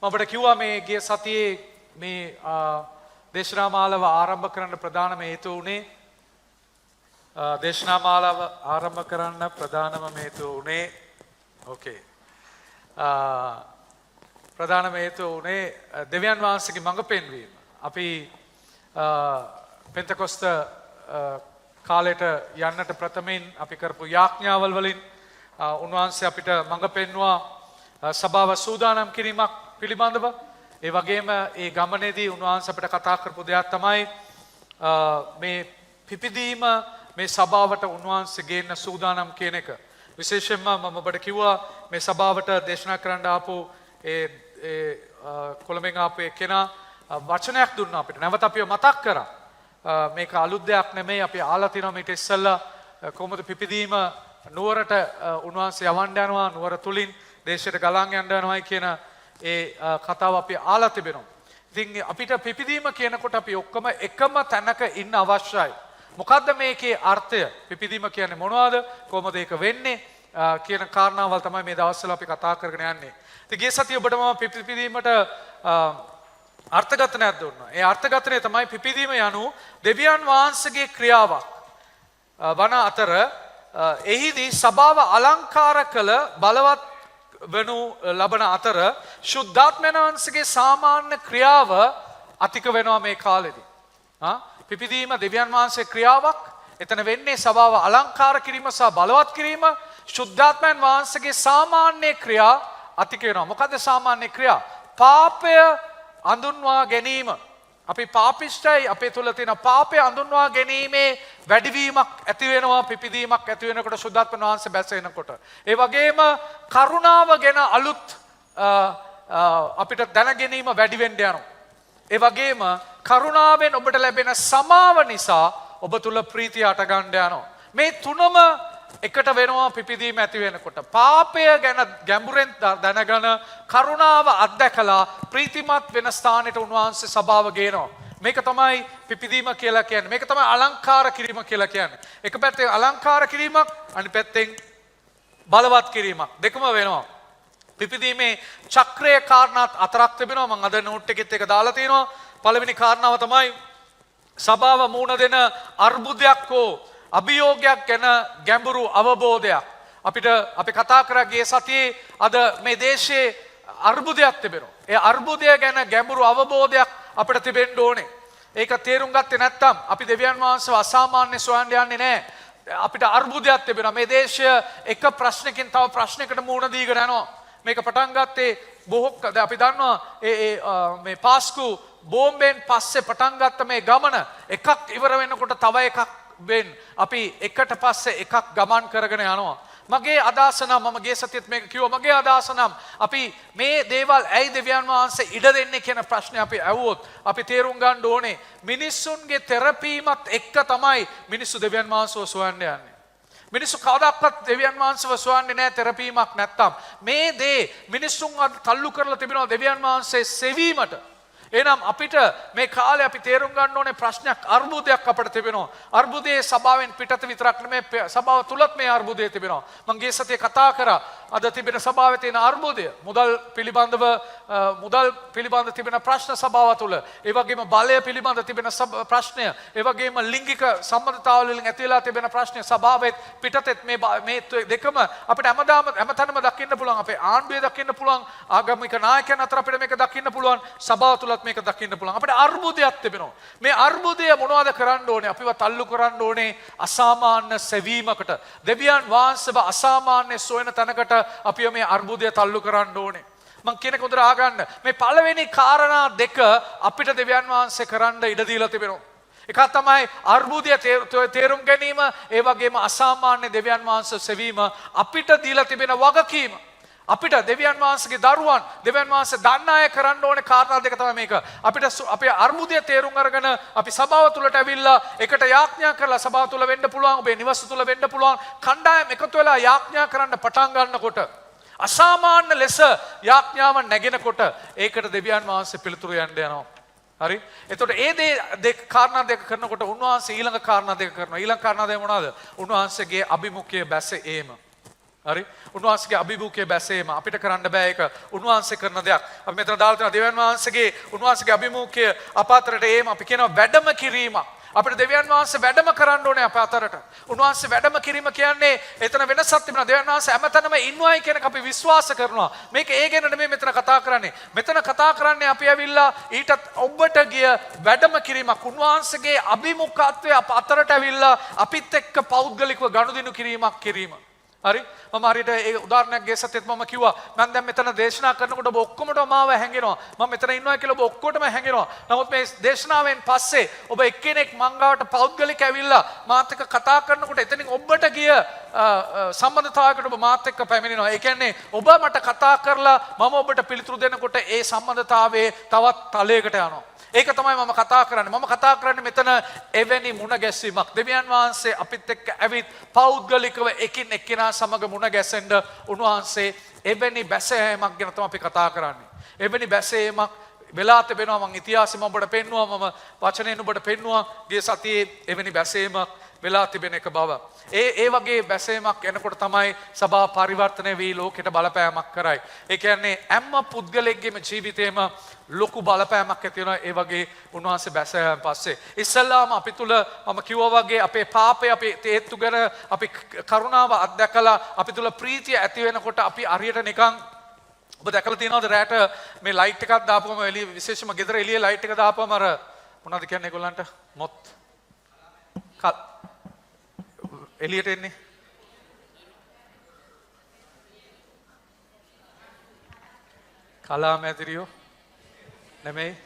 අපිට කිව්වා මේ ගිය සතියේ මේ දේශනා මාලාව ආරම්භ කරන්න ප්‍රධානම හේතුව උනේ දේශනා මාලාව ආරම්භ කරන්න ප්‍රධානම හේතුව උනේ ප්‍රධානම හේතුව උනේ දෙවියන් වහන්සේගේ මඟ පෙන්වීම. අපි පෙන්තකොස්ත කාලයට යන්නට ප්‍රථමයෙන් අපි කරපු යාඥාවල් වලින් උන්වහන්සේ අපිට මඟ පෙන්වුවා සභාව සූදානම් කිරීමක් පිළිබඳව. ඒ වගේම ඒ ගමනේදී උන්වහන්සේ අපිට කතා කරපු දෙයක් තමයි මේ පිපිදීම මේ සභාවට උන්වහන්සේ ගේන්න සූදානම් කියන එක. විශේෂයෙන්ම මම ඔබට කිව්වා මේ සභාවට දේශනා කරන්න ආපු ඒ කොළඹෙන් ආපු කෙනා වචනයක් දුන්නා අපිට. නැවත අපිව මතක් කරා. මේක අලුත් දෙයක් නෙමෙයි. අපි ආලා තිනවා මේක ඉස්සෙල්ලා කොහොමද පිපිදීම නුවරට උන්වහන්සේ යවන්න යනවා, නුවර තුලින් දේශයට ගලන් යන්න යනවායි කියන ඒ කතාව අපි ආලා තිබෙනවා. ඉතින් අපිට පිපිදීම කියනකොට අපි ඔක්කොම එකම තැනක ඉන්න අවශ්‍යයි. මොකද්ද මේකේ අර්ථය? පිපිදීම කියන්නේ මොනවද? කොහොමද ඒක වෙන්නේ? කියන කාරණාවල් තමයි මේ දවස්වල අපි කතා කරගෙන යන්නේ. ඉතින් ගිය සතියේ ඔබට මම පිපිදීමට අර්ථකථනයක් දුන්නා. ඒ අර්ථකථනය තමයි පිපිදීම යනු දෙවියන් වහන්සේගේ ක්‍රියාවක් වන අතර එහිදී සභාව අලංකාර කළ බලවත් වනු ලබන අතර ශුද්ධාත්මයන් වහන්සේගේ සාමාන්‍ය ක්‍රියාව අතික වෙනවා මේ කාලෙදී. පිපිදීම දෙවියන් වහන්සේ ක්‍රියාවක්. එතන වෙන්නේ සභාව අලංකාර කිරීම සහ බලවත් කිරීම. ශුද්ධාත්මයන් වහන්සේගේ සාමාන්‍ය ක්‍රියා අතික වෙනවා. මොකද සාමාන්‍ය ක්‍රියා? පාපය අඳුන්වා ගැනීම. අපි පාපිෂ්ඨයි. අපේ තුල තියෙන පාපය අඳුන්වා ගැනීමේ වැඩිවීමක් ඇති වෙනවා. පිපිදීමක් ඇති වෙනකොට ශුද්ධාත්මයන් වහන්සේ බැස එනකොට. ඒ වගේම කරුණාව ගැන අලුත් අපිට දැන ගැනීම වැඩි වෙන්න යනවා. ඒ වගේම කරුණාවෙන් ඔබට ලැබෙන සමාව නිසා ඔබ තුල ප්‍රීතිය අට ගන්න යනවා. මේ තුනම එකට වෙනවා පිපිදීම ඇති වෙනකොට. පාපය ගැන ගැඹුරෙන් දැනගෙන කරුණාව අත්දැකලා ප්‍රීතිමත් වෙන ස්ථානෙට උන්වහන්සේ සභාව ගේනවා. මේක තමයි පිපිදීම කියලා කියන්නේ. මේක තමයි අලංකාර කිරීම කියලා කියන්නේ. එක පැත්තෙන් අලංකාර කිරීමක්, අනිත් පැත්තෙන් බලවත් කිරීමක්. දෙකම වෙනවා. පිපිදීමේ චක්‍රයේ කාරණාත් අතරක් තිබෙනවා. මම අද නෝට් එකෙත් එක දාලා තියෙනවා. පළවෙනි කාරණාව තමයි සභාව මුණ දෙන අර්බුදයක් හෝ අභියෝගයක් ගැන ගැඹුරු අවබෝධයක්. අපි කතා කරා ගිය සතියේ අද මේ දේශයේ අර්බුදයක් තිබෙනවා. ඒ අර්බුදය ගැන ගැඹුරු අවබෝධයක් අපිට තිබෙන්න ඕනේ. ඒක තේරුම් ගත්තේ නැත්නම් අපි දෙවියන් වහන්සේව අසාමාන්‍ය සොයන්න යන්නේ නැහැ. අපිට අර්බුදයක් තිබෙනවා. මේ දේශය එක ප්‍රශ්නකින් තව ප්‍රශ්නයකට මුහුණ දීගෙන යනවා. මේක පටන් ගත්තේ අපි දන්නවා මේ පාස්කු බෝම්බෙන් පස්සේ පටන් ගත්ත මේ ගමන එකක් ඉවර වෙනකොට තව එකක් වෙන් අපි එකට පස්සේ එකක් ගමන් කරගෙන යනවා. මගේ අදහස නම් මම ගිය සතියේත් මේක කිව්වා. මගේ අදහස නම් අපි මේ දේවල් ඇයි දෙවියන් වහන්සේ ඉඩ දෙන්නේ කියන ප්‍රශ්නේ අපි ඇහුවොත් අපි තේරුම් ගන්න ඕනේ මිනිස්සුන්ගේ තෙරපීමත් එක්ක තමයි මිනිස්සු දෙවියන් වහන්සේව සොයන්න යන්නේ. මිනිස්සු කවදාවත් දෙවියන් වහන්සේව සොයන්නේ නැහැ තෙරපීමක් නැත්තම්. මේ දේ මිනිස්සුන් තල්ලු කරලා තිබෙනවා දෙවියන් වහන්සේ සෙවීමට. එහෙනම් අපිට මේ කාලේ අපි තේරුම් ගන්න ඕනේ ප්‍රශ්නයක් අර්බුදයක් අපිට තිබෙනවා. අර්බුදයේ සභාවෙන් පිටත විතරක් නෙමෙයි සභාව තුලත් මේ අර්බුදය තිබෙනවා. මම ගිය සතියේ කතා කරා අද තිබෙන සභාවේ තියෙන අර්බුදය. මුදල් පිළිබඳ තිබෙන ප්‍රශ්න සභාව තුල. ඒ වගේම බලය පිළිබඳ තිබෙන ප්‍රශ්නය. ඒ වගේම ලිංගික සම්බන්ධතාවල වලින් ඇති වෙලා තිබෙන ප්‍රශ්නය සභාවේ පිටතෙත් මේ දෙකම අපිට හැමතැනම දකින්න පුළුවන්. අපේ ආණ්ඩුවේ දකින්න පුළුවන්. ආගමික නායකයන් අතර අපිට මේක දකින්න පුළුවන්. සභාව තුලත් මේක දකින්න පුළුවන්. අපිට අර්බුදයක් තිබෙනවා. මේ අර්බුදය මොනවද කරන්න ඕනේ? අපිව තල්ලු කරන්න ඕනේ අසාමාන්‍ය සෙවීමකට. දෙවියන් වහන්සේව අසාමාන්‍ය සොයන තැනකට අපිව මේ අර්බුදය තල්ලු කරන්න ඕනේ. මම කියන කොඳුර ආගන්න. මේ පළවෙනි කාරණා දෙක අපිට දෙවියන් වහන්සේ කරන්න ඉඩ දීලා තිබෙනවා. එකක් තමයි අර්බුදය තේරුම් ගැනීම, ඒ වගේම අසාමාන්‍ය දෙවියන් වහන්සේ සෙවීම අපිට දීලා තිබෙන වගකීම. අපිට දෙවියන් වහන්සේගේ දරුවන් දෙවියන් වහන්සේ දන්න අය කරන්න ඕනේ කාරණා දෙක තමයි මේක. අපිට අපේ අර්බුදය තේරුම් අරගෙන අපි සභාව තුලට ඇවිල්ලා එකට යාඥා කරලා සභාව තුල වෙන්න පුළුවන්, ඔබේ නිවස තුල වෙන්න පුළුවන් කණ්ඩායම් එකතු වෙලා යාඥා කරන්න පටන් ගන්නකොට අසාමාන්‍ය ලෙස යාඥාව නැගෙනකොට ඒකට දෙවියන් වහන්සේ පිළිතුරු යන්න යනවා. හරි? එතකොට ඒ කාරණා දෙක කරනකොට උන්වහන්සේ ඊළඟ කාරණා දෙක කරනවා. ඊළඟ කාරණා දෙක මොනවාද? උන්වහන්සේගේ අභිමුඛය බැස ඒම. හරි උන්වහන්සේගේ අභිමුඛයේ බැසීම අපිට කරන්න බෑ ඒක උන්වහන්සේ කරන දෙයක්. අපි මෙතන දාලා තියෙනවා දෙවියන් වහන්සේගේ උන්වහන්සේගේ අභිමුඛය අප අතරට ඒම අපි කියනවා වැඩම කිරීම. අපිට දෙවියන් වහන්සේ වැඩම කරන්න ඕනේ අප අතරට. උන්වහන්සේ වැඩම කිරීම කියන්නේ එතන වෙනසක් තිබුණා. දෙවියන් වහන්සේ හැමතැනම ඉන්නවයි කියන එක අපි විශ්වාස කරනවා. මේක ඒ ගැන නෙමෙයි මෙතන කතා කරන්නේ. මෙතන කතා කරන්නේ අපි ඇවිල්ලා ඊටත් ඔබට ගිය වැඩම කිරීමක්. උන්වහන්සේගේ අභිමුඛත්වය අප අතරට ඇවිල්ලා අපිත් එක්ක පෞද්ගලිකව ගනුදෙනු කිරීමක් කිරීම. හරි මම හරියට ඒ උදාහරණයක් ගෙසතෙත් මම කිව්වා මම දැන් මෙතන දේශනා කරනකොට ඔබ ඔක්කොමටම මාව හැංගෙනවා මම මෙතන ඉන්නවා කියලා ඔබ ඔක්කොටම හැංගෙනවා නමුත් මේ දේශනාවෙන් පස්සේ ඔබ එක්කෙනෙක් මංගාවට පෞද්ගලික ඇවිල්ලා මාත් එක්ක කතා කරනකොට එතනින් ඔබට ගිය සම්බන්ධතාවයකට ඔබ මාත් එක්ක පැමිණෙනවා ඒ කියන්නේ ඔබ මට කතා කරලා මම ඔබට පිළිතුරු දෙනකොට ඒ සම්බන්ධතාවයේ තවත් තලයකට යනවා ඒක තමයි මම කතා කරන්නේ. මම කතා කරන්නේ මෙතන එවැනි මුණ ගැසීමක්. දෙවියන් වහන්සේ අපිත් එක්ක ඇවිත් පෞද්ගලිකව එකින් එක්කිනා සමග මුණ ගැසෙන්න උන්වහන්සේ එවැනි බැසෑමක් ගැන තමයි අපි කතා කරන්නේ. එවැනි බැසෑමක් වෙලා තිබෙනවා මම ඉතිහාසෙ මම ඔබට පෙන්නුවා මම වචනයෙන් ඔබට පෙන්නුවා ගිය සතියේ එවැනි බැසෑමක් වෙලා තිබෙන එක බව. ඒ වගේ බැසෑමක් එනකොට තමයි සභා පරිවර්තනය වී ලෝකෙට බලපෑමක් කරයි. ඒ කියන්නේ හැම පුද්ගලයෙක්ගේම ජීවිතේම ලොකු බලපෑමක් ඇති වෙනවා ඒ වගේ උන්වහන්සේ බැසෑම පස්සේ. ඉස්සල්ලාම අපි තුල මම කිව්වා වගේ අපේ පාපය අපි තේත්තු කර අපි කරුණාව අත්දැකලා අපි තුල ප්‍රීතිය ඇති වෙනකොට අපි හරියට නිකන් ඔබ දැකලා තියෙනවද රැට මේ ලයිට් එකක් දාපුවම එළිය විශේෂම ගෙදර එළියේ ලයිට් එක දාපුවම අර මොනවද කියන්නේ ඒගොල්ලන්ට මොත් එළියට එන්නේ කලා මැදිරියෝ නෙමෙයි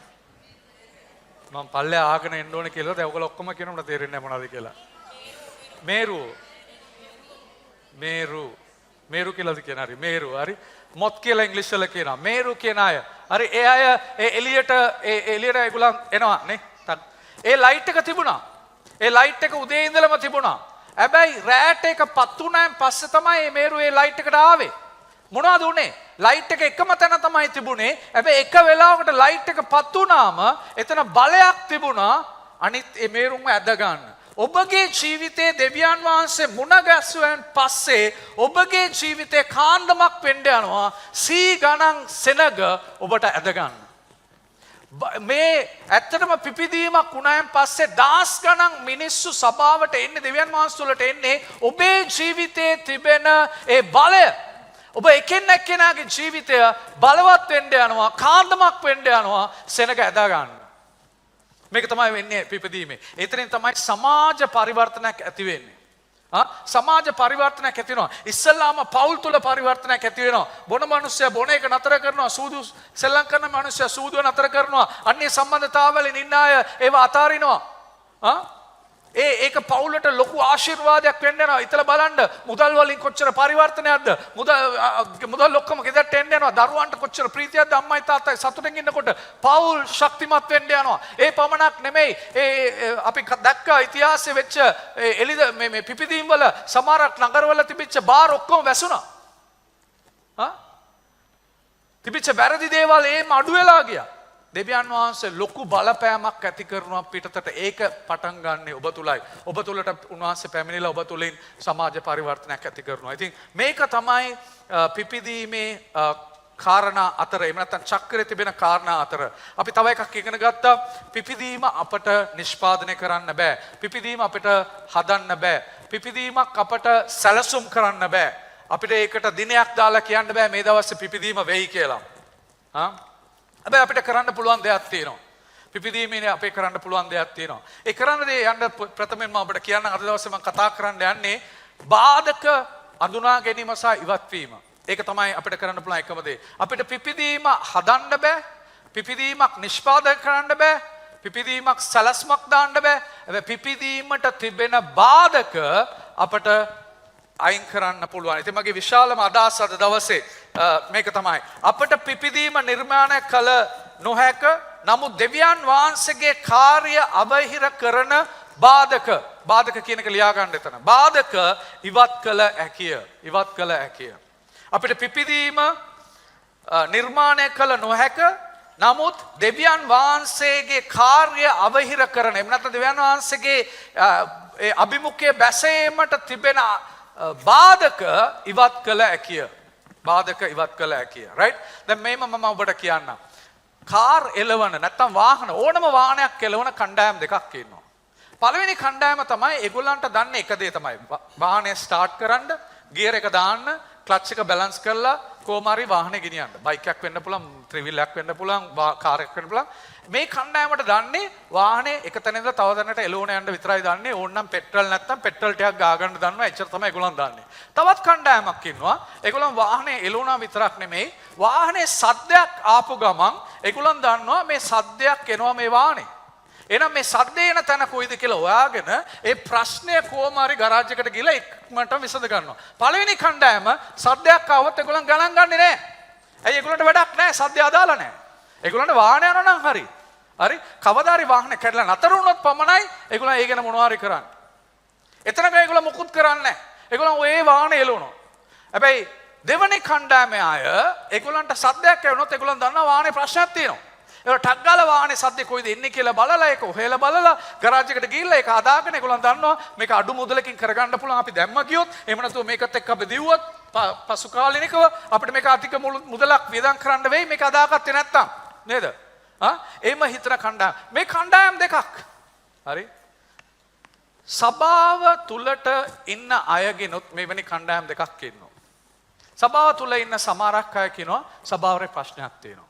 මම පල්ලේ ආගෙන එන්න ඕනේ කියලා දැන් ඔයගොල්ලෝ ඔක්කොම කියනවා මට තේරෙන්නේ නැහැ මොනවද කියලා මේරු කියලාද කියන හරි මේරු හරි මොත් කියලා ඉංග්‍රීසි වල කියනවා මේරු කියන අය හරි ඒ අය ඒ එළියට ඒගොල්ලන් එනවා නේ ඒ ලයිට් එක තිබුණා ඒ ලයිට් එක උදේ ඉඳලම තිබුණා හැබැයි රැට එක පත් වුණාන් පස්සේ තමයි මේ මේරු ඒ ලයිට් එකට ආවේ මොනවද උනේ ලයිට් එක එකම තැන තමයි තිබුණේ හැබැයි එක වෙලාවකට ලයිට් එක පත් වුණාම එතන බලයක් තිබුණා අනිත් ඒ මේරුම ඇද ගන්න ඔබගේ ජීවිතයේ දෙවියන් වහන්සේ මුණ ගැසුවෙන් පස්සේ ඔබගේ ජීවිතේ කාන්දමක් වෙන්න යනවා සී ගණන් සෙනග ඔබට ඇද ගන්න මේ ඇත්තටම පිපිදීමක් වුණාන් පස්සේ දහස් ගණන් මිනිස්සු සභාවට එන්නේ දෙවියන් වහන්සේ තුළට එන්නේ ඔබේ ජීවිතයේ තිබෙන ඒ බලය ඔබ එක්කෙනාගේ ජීවිතය බලවත් වෙන්න යනවා කාන්දමක් වෙන්න යනවා සෙනග ඇදා ගන්න මේක තමයි වෙන්නේ පිපදීමේ එතනින් තමයි සමාජ පරිවර්තනයක් ඇති වෙන්නේ සමාජ පරිවර්තනයක් ඇති වෙනවා ඉස්සල්ලාම පෞල් තුල පරිවර්තනයක් ඇති වෙනවා බොන මිනිස්සයා බොන එක නතර කරනවා සූදු සෙල්ලම් කරන මිනිස්සයා සූදුව නතර කරනවා අන්‍ය සම්බන්ධතාවවලින් ඉන්න අය ඒව අතාරිනවා ඒක පවුලට ලොකු ආශිර්වාදයක් වෙන්න යනවා. ඉතල බලන්න මුදල් වලින් කොච්චර පරිවර්තනයක්ද? මුදල් ඔක්කොම ගෙදරට එන්න යනවා. දරුවන්ට කොච්චර ප්‍රීතියක්ද අම්මයි තාත්තයි සතුටින් ඉන්නකොට පවුල් ශක්තිමත් වෙන්න යනවා. ඒ පමණක් නෙමෙයි. අපි දැක්කා ඉතිහාසයේ වෙච්ච මේ පිපිදීම් වල සමහරක් නගරවල තිබිච්ච බාර් ඔක්කොම වැසුණා. තිබිච්ච වැරදි දේවල් ඒම අඩු වෙලා ගියා. දෙවියන් වහන්සේ ලොකු බලපෑමක් ඇති කරනවා පිටතට ඒක පටන් ගන්න ඔබ තුලයි. ඔබ තුලට උන්වහන්සේ පැමිණිලා ඔබ තුලින් සමාජ පරිවර්තනයක් ඇති කරනවා. ඉතින් මේක තමයි පිපිදීමේ කාරණා අතර එහෙම නැත්නම් චක්‍රයේ තිබෙන කාරණා අතර. අපි තව එකක් ඉගෙන ගත්තා පිපිදීම අපට නිෂ්පාදනය කරන්න බෑ. පිපිදීම අපිට හදන්න බෑ. පිපිදීමක් අපට සැලසුම් කරන්න බෑ. අපිට ඒකට දිනයක් දාලා කියන්න බෑ මේ දවස්සේ පිපිදීම වෙයි කියලා. හැබැයි අපිට කරන්න පුළුවන් දෙයක් තියෙනවා. පිපිදීමේ අපේ කරන්න පුළුවන් දෙයක් තියෙනවා. ඒ කරන්න දේ යන්න ප්‍රථමයෙන් මම අපිට කියන්න අද දවසේ මම කතා කරන්න යන්නේ බාධක අඳුනා ගැනීම සහ ඉවත් වීම. ඒක තමයි අපිට කරන්න පුළුවන් එකම දේ. අපිට පිපිදීම හදන්න බෑ. පිපිදීමක් නිෂ්පාදනය කරන්න බෑ. පිපිදීමක් සලස්මක් දාන්න බෑ. හැබැයි පිපිදීමට තිබෙන බාධක අපට අයින් කරන්න පුළුවන්. ඉතින් මගේ විශාලම අදහස අද දවසේ මේක තමයි. අපට පිපිදීම නිර්මාණය කළ නොහැක. නමුත් දෙවියන් වහන්සේගේ කාර්ය අවහිර කරන බාධක කියන එක ලියා ගන්න එතන. බාධක ඉවත් කළ හැකිය. ඉවත් කළ හැකිය. අපිට පිපිදීම නිර්මාණය කළ නොහැක. නමුත් දෙවියන් වහන්සේගේ කාර්ය අවහිර කරන එහෙම නැත්නම් දෙවියන් වහන්සේගේ අභිමුඛයේ බැසීමට තිබෙන බාධක ඉවත් කළ හැකිය. බාධක ඉවත් කළ හැකිය. රයිට්? දැන් මේම මම ඔබට කියන්නම්. කාර් එලවන නැත්නම් වාහන ඕනම වාහනයක් එලවන කණ්ඩායම් දෙකක් ඉන්නවා. පළවෙනි කණ්ඩායම තමයි ඒගොල්ලන්ට දන්නේ එක දේ තමයි. වාහනය ස්ටාර්ට් කරන්න, ගියර් එක දාන්න, ක්ලච් එක බැලන්ස් කරලා කොහොම හරි වාහනේ ගෙනියන්න. බයික් එකක් වෙන්න පුළුවන්, ත්‍රිවිල් එකක් වෙන්න පුළුවන්, කාර් එකක් වෙන්න පුළුවන්. මේ කණ්ඩායමට දන්නේ වාහනේ එක තැන ඉඳලා තව තැනකට එලවන යන්න විතරයි දන්නේ. ඕනනම් පෙට්‍රල් නැත්නම් පෙට්‍රල් ටිකක් ගා ගන්න දන්නවා. එච්චර තමයි ඒගොල්ලන් දන්නේ. තවත් කණ්ඩායමක් ඉන්නවා. ඒගොල්ලන් වාහනේ එලවනවා විතරක් නෙමෙයි, වාහනේ සද්දයක් ආපු ගමන් ඒගොල්ලන් දන්නවා මේ සද්දයක් එනවා මේ වාහනේ. එහෙනම් මේ සද්දේ එන තැන කොයිද කියලා හොයාගෙන ඒ ප්‍රශ්නය කොහොම හරි ගරාජ් එකට ගිහලා ඉක්මනට විසඳ ගන්නවා. පළවෙනි කණ්ඩායම සද්දයක් ආවොත් ඒගොල්ලන් ගණන් ගන්නේ නැහැ. ඇයි ඒගොල්ලන්ට වැඩක් නැහැ, සද්දය අදාළ නැහැ. ඒගොල්ලන්ට වාහන යනවා නම් හරි. හරි? කවදාරි වාහනේ කැඩලා නතර වුණොත් පමණයි ඒගොල්ලන් ඒ ගැන මොනවා හරි කරන්නේ. එතනක ඒගොල්ලන් මුකුත් කරන්නේ නැහැ. ඒගොල්ලන් ඔය වාහනේ එලවනවා. හැබැයි දෙවනි කණ්ඩායමේ අය ඒගොල්ලන්ට සද්දයක් ඇහුනොත් ඒගොල්ලන් දන්නවා වාහනේ ප්‍රශ්නයක් තියෙනවා. ඒක ටක් ගාලා වාහනේ සද්දේ කොයිද එන්නේ කියලා බලලා ඒක හොයලා බලලා ගරාජ් එකට ගිහිල්ලා ඒක හදාගෙන ඒගොල්ලන් දන්නවා මේක අඩු මුදලකින් කරගන්න පුළුවන් අපි දැම්ම ගියොත් එහෙම නැතුව මේකත් එක්ක අපි දිව්වොත් පසු කාලිනිකව අපිට මේක අධික මුදලක් වියදම් කරන්න වෙයි මේක හදාගත්තේ නැත්තම් නේද? එහෙම හිතන කණ්ඩායම් මේ කණ්ඩායම් දෙකක්. හරි? සභාව තුලට ඉන්න අයගෙනුත් මෙවැනි කණ්ඩායම් දෙකක් ඉන්නවා. සභාව තුල ඉන්න සමහරක් අය කියනවා සභාවේ ප්‍රශ්නයක් තියෙනවා.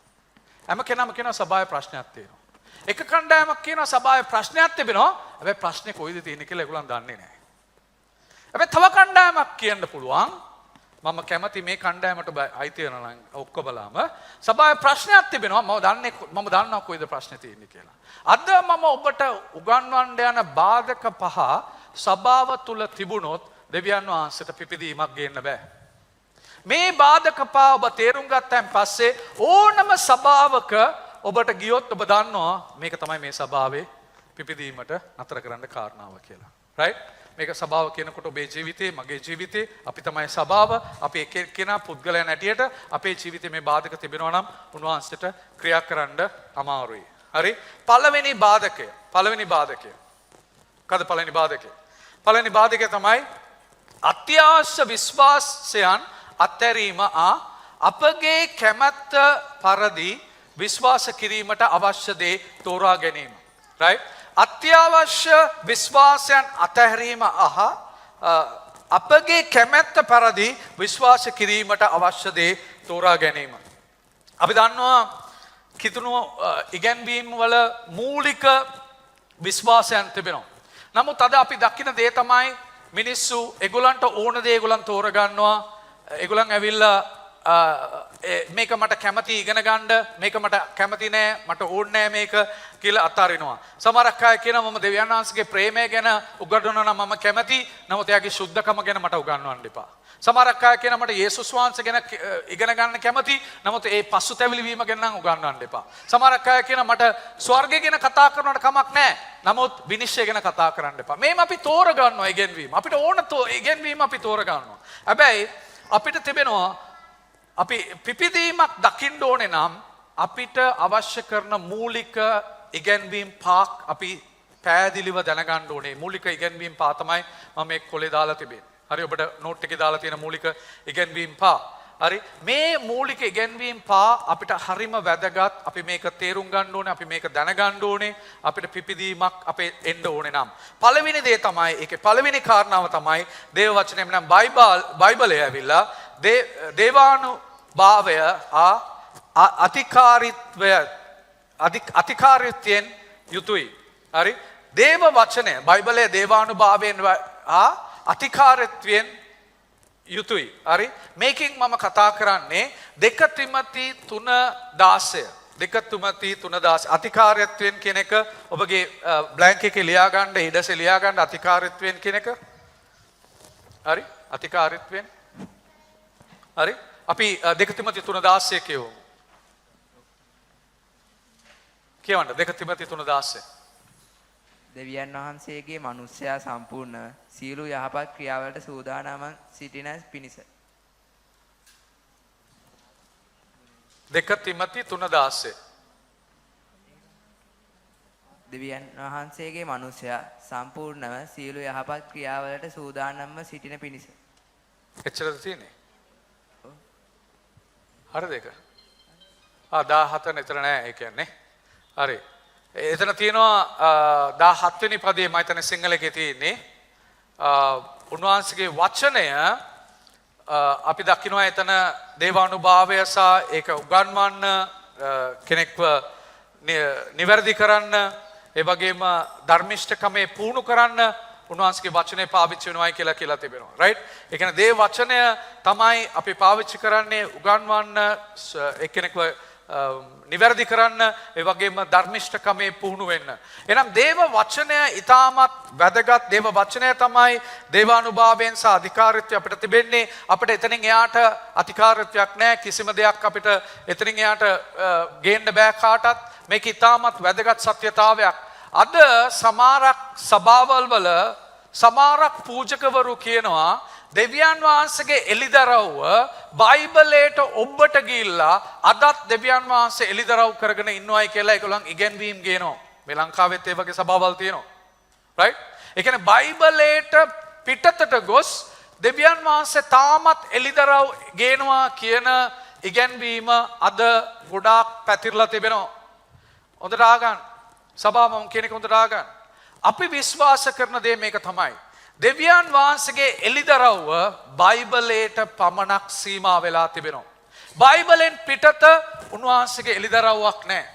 හැම කෙනාම කියනවා සභාවේ ප්‍රශ්නයක් තියෙනවා. එක කණ්ඩායමක් කියනවා සභාවේ ප්‍රශ්නයක් තිබෙනවා. හැබැයි ප්‍රශ්නේ කොයිද තියෙන්නේ කියලා ඒගොල්ලන් දන්නේ නැහැ. හැබැයි තව කණ්ඩායමක් කියන්න පුළුවන් මම කැමති මේ කණ්ඩායමට අයිති වෙනවා නම් ඔක්කොබලාම සභාවේ ප්‍රශ්නයක් තිබෙනවා මම දන්නවා කොයිද ප්‍රශ්නේ තියෙන්නේ කියලා. අද මම ඔබට උගන්වන්න යන බාධක පහ සභාව තුල තිබුණොත් දෙවියන් වහන්සේට පිපිදීමක් ගේන්න බෑ. මේ බාධක පහ ඔබ තේරුම් ගත්තන් පස්සේ ඕනම සභාවක ඔබට ගියොත් ඔබ දන්නවා මේක තමයි මේ සභාවේ පිපිදීමට නතර කරන්න කාරණාව කියලා. රයිට්? මේක සභාව කියනකොට ඔබේ ජීවිතේ මගේ ජීවිතේ අපි තමයි සභාව. අපි එක එක්කෙනා පුද්ගලයන් ඇටියට අපේ ජීවිතේ මේ බාධක තිබෙනවා නම් උන්වහන්සේට ක්‍රියා කරන්න අමාරුයි. හරි? පළවෙනි බාධකය. කද පළවෙනි බාධකය? පළවෙනි බාධකය තමයි අත්‍යවශ්‍ය විශ්වාසයන් අත්හැරීම අපගේ කැමැත්ත පරිදි විශ්වාස කිරීමට අවශ්‍ය දේ තෝරා ගැනීම. right? අත්‍යවශ්‍ය විශ්වාසයන් අත්හැරීම අපගේ කැමැත්ත පරිදි විශ්වාස කිරීමට අවශ්‍ය දේ තෝරා ගැනීම. අපි දන්නවා කිතුණු ඉගැන්වීම් වල මූලික විශ්වාසයන් තිබෙනවා. නමුත් අද අපි දකින දේ තමයි මිනිස්සු ඒගොල්ලන්ට ඕන දේ ඒගොල්ලන් තෝරගන්නවා. ඒගොල්ලන් ඇවිල්ලා මේක මට කැමති ඉගෙන ගන්න, මේක මට කැමති නෑ, මට ඕනේ නෑ මේක කියලා අතාරිනවා. සමහරක් අය කියනවා මම දෙවියන් වහන්සේගේ ප්‍රේමය ගැන උගන්වනවා නම් මම කැමති, නමුත් එයාගේ සුද්ධකම ගැන මට උගන්වන්න එපා. සමහරක් අය කියනවා මට යේසුස් වහන්සේ ගැන ඉගෙන ගන්න කැමති, නමුත් ඒ පසුතැවිලි වීම ගැන නම් උගන්වන්න එපා. සමහරක් අය කියනවා මට ස්වර්ගය ගැන කතා කරනවට කමක් නෑ, නමුත් විනිශ්චය ගැන කතා කරන්න එපා. මේම අපි තෝරගන්නවා ඉගෙනවීම. අපිට ඕන ඉගෙනවීම අපි තෝරගන්නවා. හැබැයි අපිට තිබෙනවා අපි පිපිදීමක් දකින්න ඕනේ නම් අපිට අවශ්‍ය කරන මූලික ඉගෙනවීම් පාක් අපි පැහැදිලිව දැනගන්න ඕනේ. මූලික ඉගෙනවීම් පා තමයි මම මේ කොලේ දාලා තිබෙන්නේ. හරි, ඔබට නෝට් එකේ දාලා තියෙන මූලික ඉගෙනවීම් පා. හරි, මේ මූලික ඉගෙනවීම් පා අපිට හරිම වැදගත්. අපි මේක තේරුම් ගන්න ඕනේ, අපි මේක දැනගන්න ඕනේ. අපිට පිපිදීමක් අපේ එන්න ඕනේ නම් පළවෙනි දේ තමයි, ඒකේ පළවෙනි කාරණාව තමයි දේව වචනයෙන් නම් බයිබලයේ ඇවිල්ලා දේවානුභාවය අධිකාරීත්වයෙන් යුතුයි. හරි, දේව වචනය බයිබලයේ දේවානුභාවයෙන් අධිකාරීත්වයෙන් යුතුයි. හරි, මේකෙන් මම කතා කරන්නේ 2 තිමොති 3:16. 2 තිමොති 3:16 අධිකාරීත්වයෙන් කියන එක ඔබගේ බ්ලැන්ක් එකේ ලියා ගන්න, ඊඩසේ ලියා ගන්න අධිකාරීත්වයෙන් කියන එක. හරි, අධිකාරීත්වයෙන්. හරි, අපි 2 තිමොති 3:16 කියවමු. කියවන්න 2 තිමොති 3:16. දෙවියන් වහන්සේගේ මනුෂ්‍යයා සම්පූර්ණව සියලු යහපත් ක්‍රියාවලට සූදානම් සිටින පිණිස. 2 තිමොති 3:16. දෙවියන් වහන්සේගේ මනුෂ්‍යයා සම්පූර්ණව සියලු යහපත් ක්‍රියාවලට සූදානම්ව සිටින පිණිස. එච්චරද තියෙන්නේ? හරිද ඒක? 17 එතන නෑ ඒ කියන්නේ. හරි. එතන තියෙනවා 17 වෙනි පදයේ මම හිතන්නේ සිංහල එකේ තියෙන්නේ. උන්වහන්සේගේ වචනය අපි දකිනවා එතන දේවානුභාවය සහ ඒක උගන්වන්න කෙනෙක්ව නිවැරදි කරන්න ඒ වගේම ධර්මිෂ්ඨකමේ පුහුණු කරන්න උන්වහන්සේගේ වචනේ පාවිච්චි වෙනවායි කියලා තිබෙනවා. රයිට්? ඒ කියන්නේ දේව වචනය තමයි අපි පාවිච්චි කරන්නේ උගන්වන්න එක්කෙනෙක්ව නිවැරදි කරන්න ඒ වගේම ධර්මිෂ්ඨකමේ පුහුණු වෙන්න. එහෙනම් දේව වචනය ඊටමත් වැදගත්. දේව වචනය තමයි දේවානුභාවයෙන් සහ අධිකාරීත්වය අපිට තිබෙන්නේ. අපිට එතනින් එයාට අධිකාරීත්වයක් නැහැ. කිසිම දෙයක් අපිට එතනින් එයාට ගේන්න බෑ කාටවත්. මේක ඊටමත් වැදගත් සත්‍යතාවයක්. අද සමහරක් සභාවල් වල සමහරක් පූජකවරු කියනවා දෙවියන් වහන්සේගේ එලිදරව්ව බයිබලයට ඔබට ගිහිල්ලා අදත් දෙවියන් වහන්සේ එලිදරව් කරගෙන ඉන්නවයි කියලා ඒගොල්ලන් ඉගැන්වීම් ගේනවා. මේ ලංකාවෙත් ඒ වගේ සභාවල් තියෙනවා. රයිට්? ඒ කියන්නේ බයිබලයට පිටතට ගොස් දෙවියන් වහන්සේ තාමත් එලිදරව් ගේනවා කියන ඉගැන්වීම අද ගොඩාක් පැතිරලා තිබෙනවා. හොඳට ආගන්න. සභාව මම කියන එක හොඳට ආගන්න. අපි විශ්වාස කරන දේ මේක තමයි. දෙවියන් වහන්සේගේ එලිදරව්ව බයිබලයට පමණක් සීමා වෙලා තිබෙනවා. බයිබලෙන් පිටත උන්වහන්සේගේ එලිදරව්වක් නැහැ.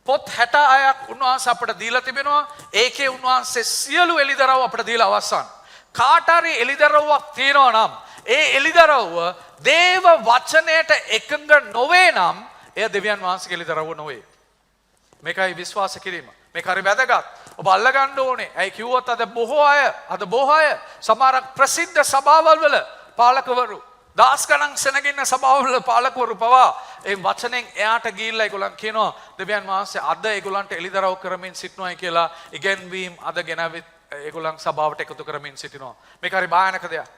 පොත් 66ක් උන්වහන්සේ අපට දීලා තිබෙනවා. ඒකේ උන්වහන්සේ සියලු එලිදරව් අපට දීලා අවසන්. කාට හරි එලිදරව්වක් තියෙනවා නම් ඒ එලිදරව්ව දේව වචනයට එකඟ නොවේ නම් එය දෙවියන් වහන්සේගේ එලිදරව්ව නොවේ. මේකයි විශ්වාස කිරීම. මේක හරි වැදගත්. ඔබ අල්ලගන්න ඕනේ. ඇයි කිව්වොත් අද බොහෝ අය සමහරක් ප්‍රසිද්ධ සභාවල් වල පාලකවරු දාස් ගණන් සෙනගින්න සභාවල් වල පාලකවරු පවා ඒ වචනෙන් එයාට ගිහිල්ලා ඒගොල්ලන් කියනවා දෙවියන් වහන්සේ අද ඒගොල්ලන්ට එලිදරව් කරමින් සිටනවායි කියලා ඉගැන්වීම් අද ගෙනවිත් ඒගොල්ලන් සභාවට එකතු කරමින් සිටිනවා. මේක හරි භයානක දෙයක්.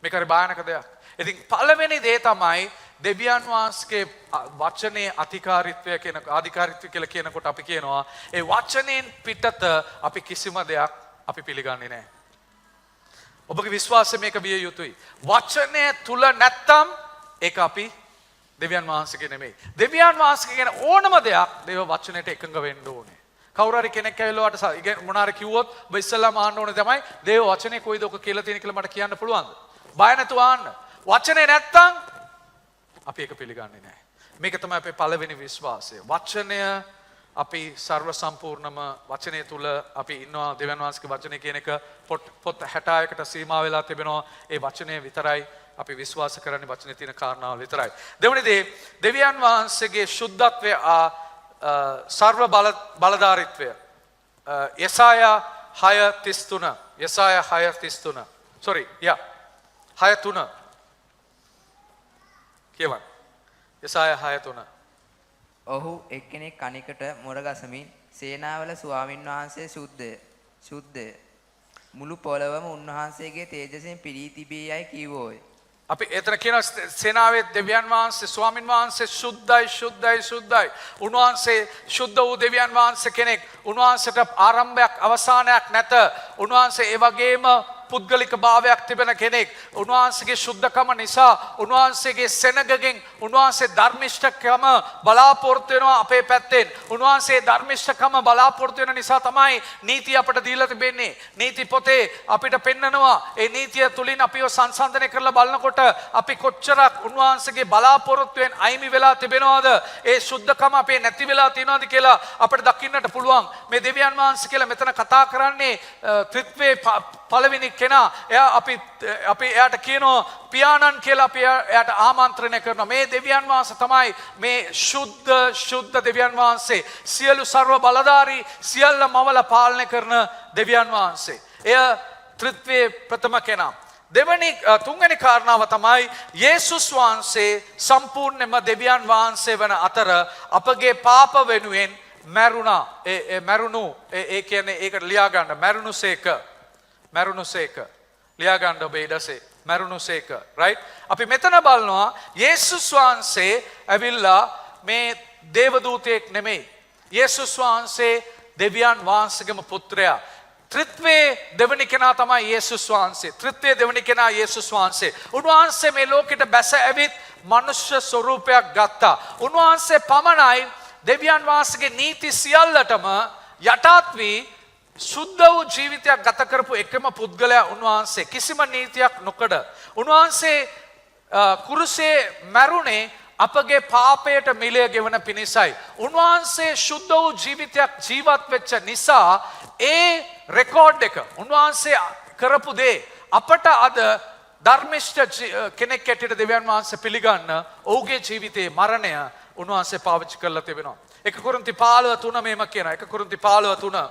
මේක හරි භයානක දෙයක්. ඉතින් පළවෙනි දේ තමයි දෙවියන් වහන්සේගේ වචනේ අධිකාරීත්වය කියන ආධිකාරීත්වය කියලා කියනකොට අපි කියනවා ඒ වචනෙන් පිටත අපි කිසිම දෙයක් අපි පිළිගන්නේ නැහැ. ඔබගේ විශ්වාසය මේක විය යුතුයි. වචනය තුල නැත්තම් ඒක අපි දෙවියන් වහන්සේගේ නෙමෙයි. දෙවියන් වහන්සේගේ කියන ඕනම දෙයක් දේව වචනයට එකඟ වෙන්න ඕනේ. කවුරු හරි කෙනෙක් ඇවිල්ලාට මොනාර කිව්වොත් ඔබ ඉස්සෙල්ලාම අහන්න ඕනේ තමයි දේව වචනේ කොයිද ඔක කියලා තියෙන කියලා මට කියන්න පුළුවන්ද? බය නැතුව අහන්න. වචනේ නැත්තම් අපි ඒක පිළිගන්නේ නැහැ. මේක තමයි අපේ පළවෙනි විශ්වාසය. වචනය අපි ਸਰව සම්පූර්ණම වචනය තුල අපි ඉන්නවා. දෙවියන් වහන්සේගේ වචනය කියන එක පොත් 61කට සීමා වෙලා තිබෙනවා. ඒ වචනය විතරයි අපි විශ්වාස කරන්නේ වචනේ තියෙන කාරණාවල් විතරයි. දෙවෙනි දේ දෙවියන් වහන්සේගේ සුද්ධත්වය ਸਰව බලධාරීත්වය. යෙසායා 6:33 යෙසායා 6:33 sorry 6:3 කියවන්න. යෙසායා 6:3 ඔහු එක්කෙනෙක් කණිකට මොරගසමින් සේනාවල ස්වාමින් වහන්සේ සුද්ධය මුළු පොළවම උන්වහන්සේගේ තේජසෙන් පිරී තිබේ යයි කීවෝය. අපි එතන කියන සේනාවේ දෙවියන් වහන්සේ ස්වාමින් වහන්සේ සුද්ධයි. උන්වහන්සේ සුද්ධ වූ දෙවියන් වහන්සේ කෙනෙක්. උන්වහන්සේට ආරම්භයක් අවසානයක් නැත. උන්වහන්සේ ඒ වගේම පුද්ගලික භාවයක් තිබෙන කෙනෙක්. උන්වහන්සේගේ සුද්ධකම නිසා උන්වහන්සේගේ සෙනගගෙන් උන්වහන්සේ ධර්මිෂ්ඨකම බලාපොරොත්තු වෙනවා අපේ පැත්තෙන්. උන්වහන්සේ ධර්මිෂ්ඨකම බලාපොරොත්තු වෙන නිසා තමයි නීතිය අපට දීලා තිබෙන්නේ. නීති පොතේ අපිට පෙන්නනවා ඒ නීතිය තුලින් අපිව සංසන්දනය කරලා බලනකොට අපි කොච්චරක් උන්වහන්සේගේ බලාපොරොත්තුවෙන් අයිමි වෙලා තිබෙනවද? ඒ සුද්ධකම අපේ නැති වෙලා තියෙනවද කියලා අපිට දකින්නට පුළුවන්. මේ දෙවියන් වහන්සේ කියලා මෙතන කතා කරන්නේ ත්‍රිත්වයේ පළවෙනි කෙනා. එයා අපි එයාට කියනවා පියාණන් කියලා අපි එයාට ආමන්ත්‍රණය කරනවා. මේ දෙවියන් වහන්සේ තමයි මේ සුද්ධ දෙවියන් වහන්සේ. සියලු ਸਰව බලධාරී සියල්ල මවල පාලනය කරන දෙවියන් වහන්සේ. එය ත්‍රිත්වයේ ප්‍රථම කෙනා. තුන්වෙනි කාරණාව තමයි යේසුස් වහන්සේ සම්පූර්ණයෙන්ම දෙවියන් වහන්සේ වන අතර අපගේ පාප වෙනුවෙන් මැරුණා. මැරුණු ඒ කියන්නේ ඒකට ලියා ගන්න මැරුණුසේක ලියා ගන්න ඔබ ඊඩසේ මැරුණුසේක right. අපි මෙතන බලනවා යේසුස් වහන්සේ ඇවිල්ලා මේ දේවදූතයෙක් නෙමෙයි. යේසුස් වහන්සේ දෙවියන් වහන්සේගේම පුත්‍රයා. ත්‍රිත්වයේ දෙවනි කෙනා තමයි යේසුස් වහන්සේ. ත්‍රිත්වයේ දෙවනි කෙනා යේසුස් වහන්සේ. උන්වහන්සේ මේ ලෝකෙට බැස ඇවිත් මනුෂ්‍ය ස්වරූපයක් ගත්තා. උන්වහන්සේ පමණයි දෙවියන් වහන්සේගේ නීති සියල්ලටම යටත් වී සුද්ධ වූ ජීවිතයක් ගත කරපු එකම පුද්ගලයා උන්වහන්සේ. කිසිම නීතියක් නොකඩ උන්වහන්සේ කුරුසේ මැරුණේ අපගේ පාපයට මිලය ගෙවන පිණිසයි. උන්වහන්සේ සුද්ධ වූ ජීවිතයක් ජීවත් වෙච්ච නිසා ඒ රෙකෝඩ් එක උන්වහන්සේ කරපු දේ අපට අද ධර්මිෂ්ඨ කෙනෙක් ඇටියට දෙවියන් වහන්සේ පිළිගන්න ඔහුගේ ජීවිතයේ මරණය උන්වහන්සේ පාවිච්චි කරලා තිබෙනවා. 1 කොරින්ති 15:3 මේම කියනවා. 1 කොරින්ති 15:3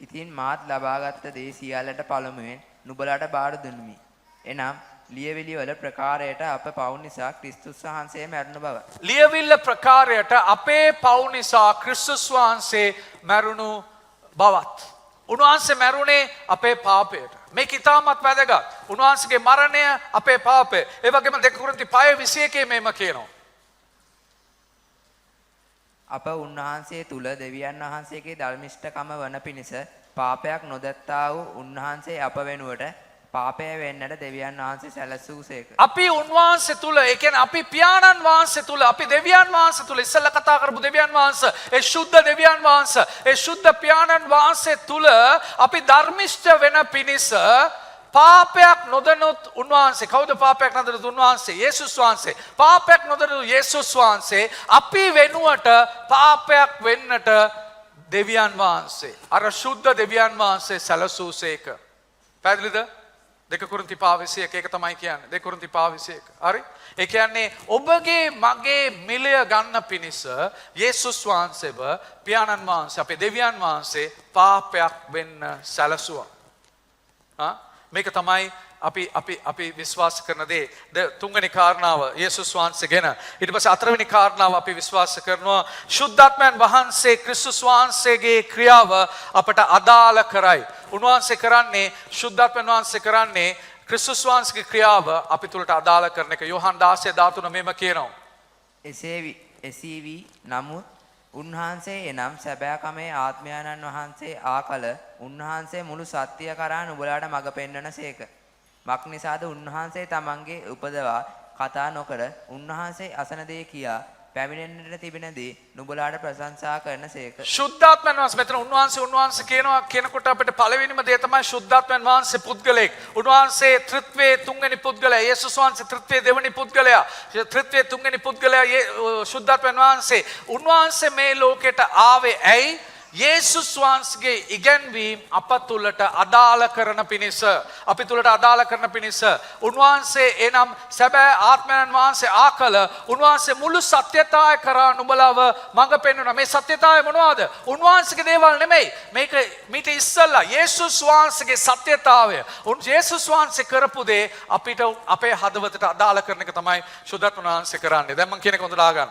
ඉතින් මාත් ලබාගත් දේ සියල්ලට පළමුවෙන් නුඹලාට බාර දුන්නෙමි. එනම් ලියවිලි වල ප්‍රකාරයට අප පව් නිසා ක්‍රිස්තුස් වහන්සේ මැරුණු බව. ලියවිල්ල ප්‍රකාරයට අපේ පව් නිසා ක්‍රිස්තුස් වහන්සේ මැරුණු බවත්. උන්වහන්සේ මැරුණේ අපේ පාපයට. මේක ඉතාමත් වැදගත්. උන්වහන්සේගේ මරණය අපේ පාපය. ඒ වගේම 2 කොරින්ති 5:21 මේම කියනවා. අප උන්වහන්සේ තුල දෙවියන් වහන්සේගේ ධර්මිෂ්ඨකම වන පිණිස පාපයක් නොදත්තා වූ උන්වහන්සේ අප වෙනුවට පාපය වෙන්නට දෙවියන් වහන්සේ සැලසූසේක. අපි උන්වහන්සේ තුල, ඒ කියන්නේ අපි පියාණන් වහන්සේ තුල, අපි දෙවියන් වහන්සේ තුල ඉස්සෙල්ලා කතා කරපු දෙවියන් වහන්සේ, ඒ සුද්ධ දෙවියන් වහන්සේ, ඒ සුද්ධ පියාණන් වහන්සේ තුල අපි ධර්මිෂ්ඨ වෙන පිණිස පාපයක් නොදනුත් උන්වහන්සේ, කවුද පාපයක් නොදනුත් උන්වහන්සේ? යේසුස් වහන්සේ. පාපයක් නොදනුත් යේසුස් වහන්සේ අපි වෙනුවට පාපයක් වෙන්නට දෙවියන් වහන්සේ, අර සුද්ධ දෙවියන් වහන්සේ සැලසූසේක. පැහැදිලිද? 2 කොරින්ති 5:21 ඒක තමයි කියන්නේ. 2 කොරින්ති 5:21. හරි? ඒ කියන්නේ ඔබගේ මගේ මිලය ගන්න පිණිස යේසුස් වහන්සේව පියාණන් වහන්සේ අපේ දෙවියන් වහන්සේ පාපයක් වෙන්න සැලසුවා. මේක තමයි අපි විශ්වාස කරන දේ. තුන්වෙනි කාරණාව යේසුස් වහන්සේ ගැන. ඊට පස්සේ හතරවෙනි කාරණාව අපි විශ්වාස කරනවා ශුද්ධාත්මයන් වහන්සේ ක්‍රිස්තුස් වහන්සේගේ ක්‍රියාව අපට අදාළ කරයි. උන්වහන්සේ කරන්නේ, ශුද්ධාත්මයන් වහන්සේ කරන්නේ ක්‍රිස්තුස් වහන්සේගේ ක්‍රියාව අපි තුලට අදාළ කරන එක. යෝහන් 16:13 මෙහෙම කියනවා. එසේවි නමුත් උන්වහන්සේ එනම් සැබෑකමේ ආත්මයන්න් වහන්සේ ආකල උන්වහන්සේ මුළු සත්‍ය කරා නුඹලාට මඟ පෙන්වන සේක. මක් නිසාද උන්වහන්සේ තමන්ගේ උපදවා කතා නොකර උන්වහන්සේ අසන දේ කියා පැමිණෙන්නට තිබෙන දේ නුඹලාට ප්‍රශංසා කරන සේක. ශුද්ධාත්මයන් වහන්සේ මෙතන උන්වහන්සේ කියනවා කියනකොට අපිට පළවෙනිම දේ තමයි ශුද්ධාත්මයන් වහන්සේ පුද්ගලෙක්. උන්වහන්සේ ත්‍රිත්වයේ තුන්වෙනි පුද්ගලයා. යේසුස් වහන්සේ ත්‍රිත්වයේ දෙවෙනි පුද්ගලයා. ත්‍රිත්වයේ තුන්වෙනි පුද්ගලයා ශුද්ධාත්මයන් වහන්සේ. උන්වහන්සේ මේ ලෝකෙට ආවේ ඇයි? යේසුස් වහන්සේගේ ඉගැන්වීම් අප තුලට අදාළ කරන පිණිස, අපි තුලට අදාළ කරන පිණිස. උන්වහන්සේ එනම් සැබෑ ආත්මයන් වහන්සේ ආකල උන්වහන්සේ මුළු සත්‍යතාවය කරා නුඹලව මඟ පෙන්වනවා. මේ සත්‍යතාවය මොනවද? උන්වහන්සේගේ දේවල් නෙමෙයි. මේක මීට ඉස්සෙල්ලා යේසුස් වහන්සේගේ සත්‍යතාවය. යේසුස් වහන්සේ කරපු දේ අපිට අපේ හදවතට අදාළ කරන එක තමයි ශුද්ධාත්ම වහන්සේ කරන්නේ. දැන් මම කියන එක හොඳට අහගන්න.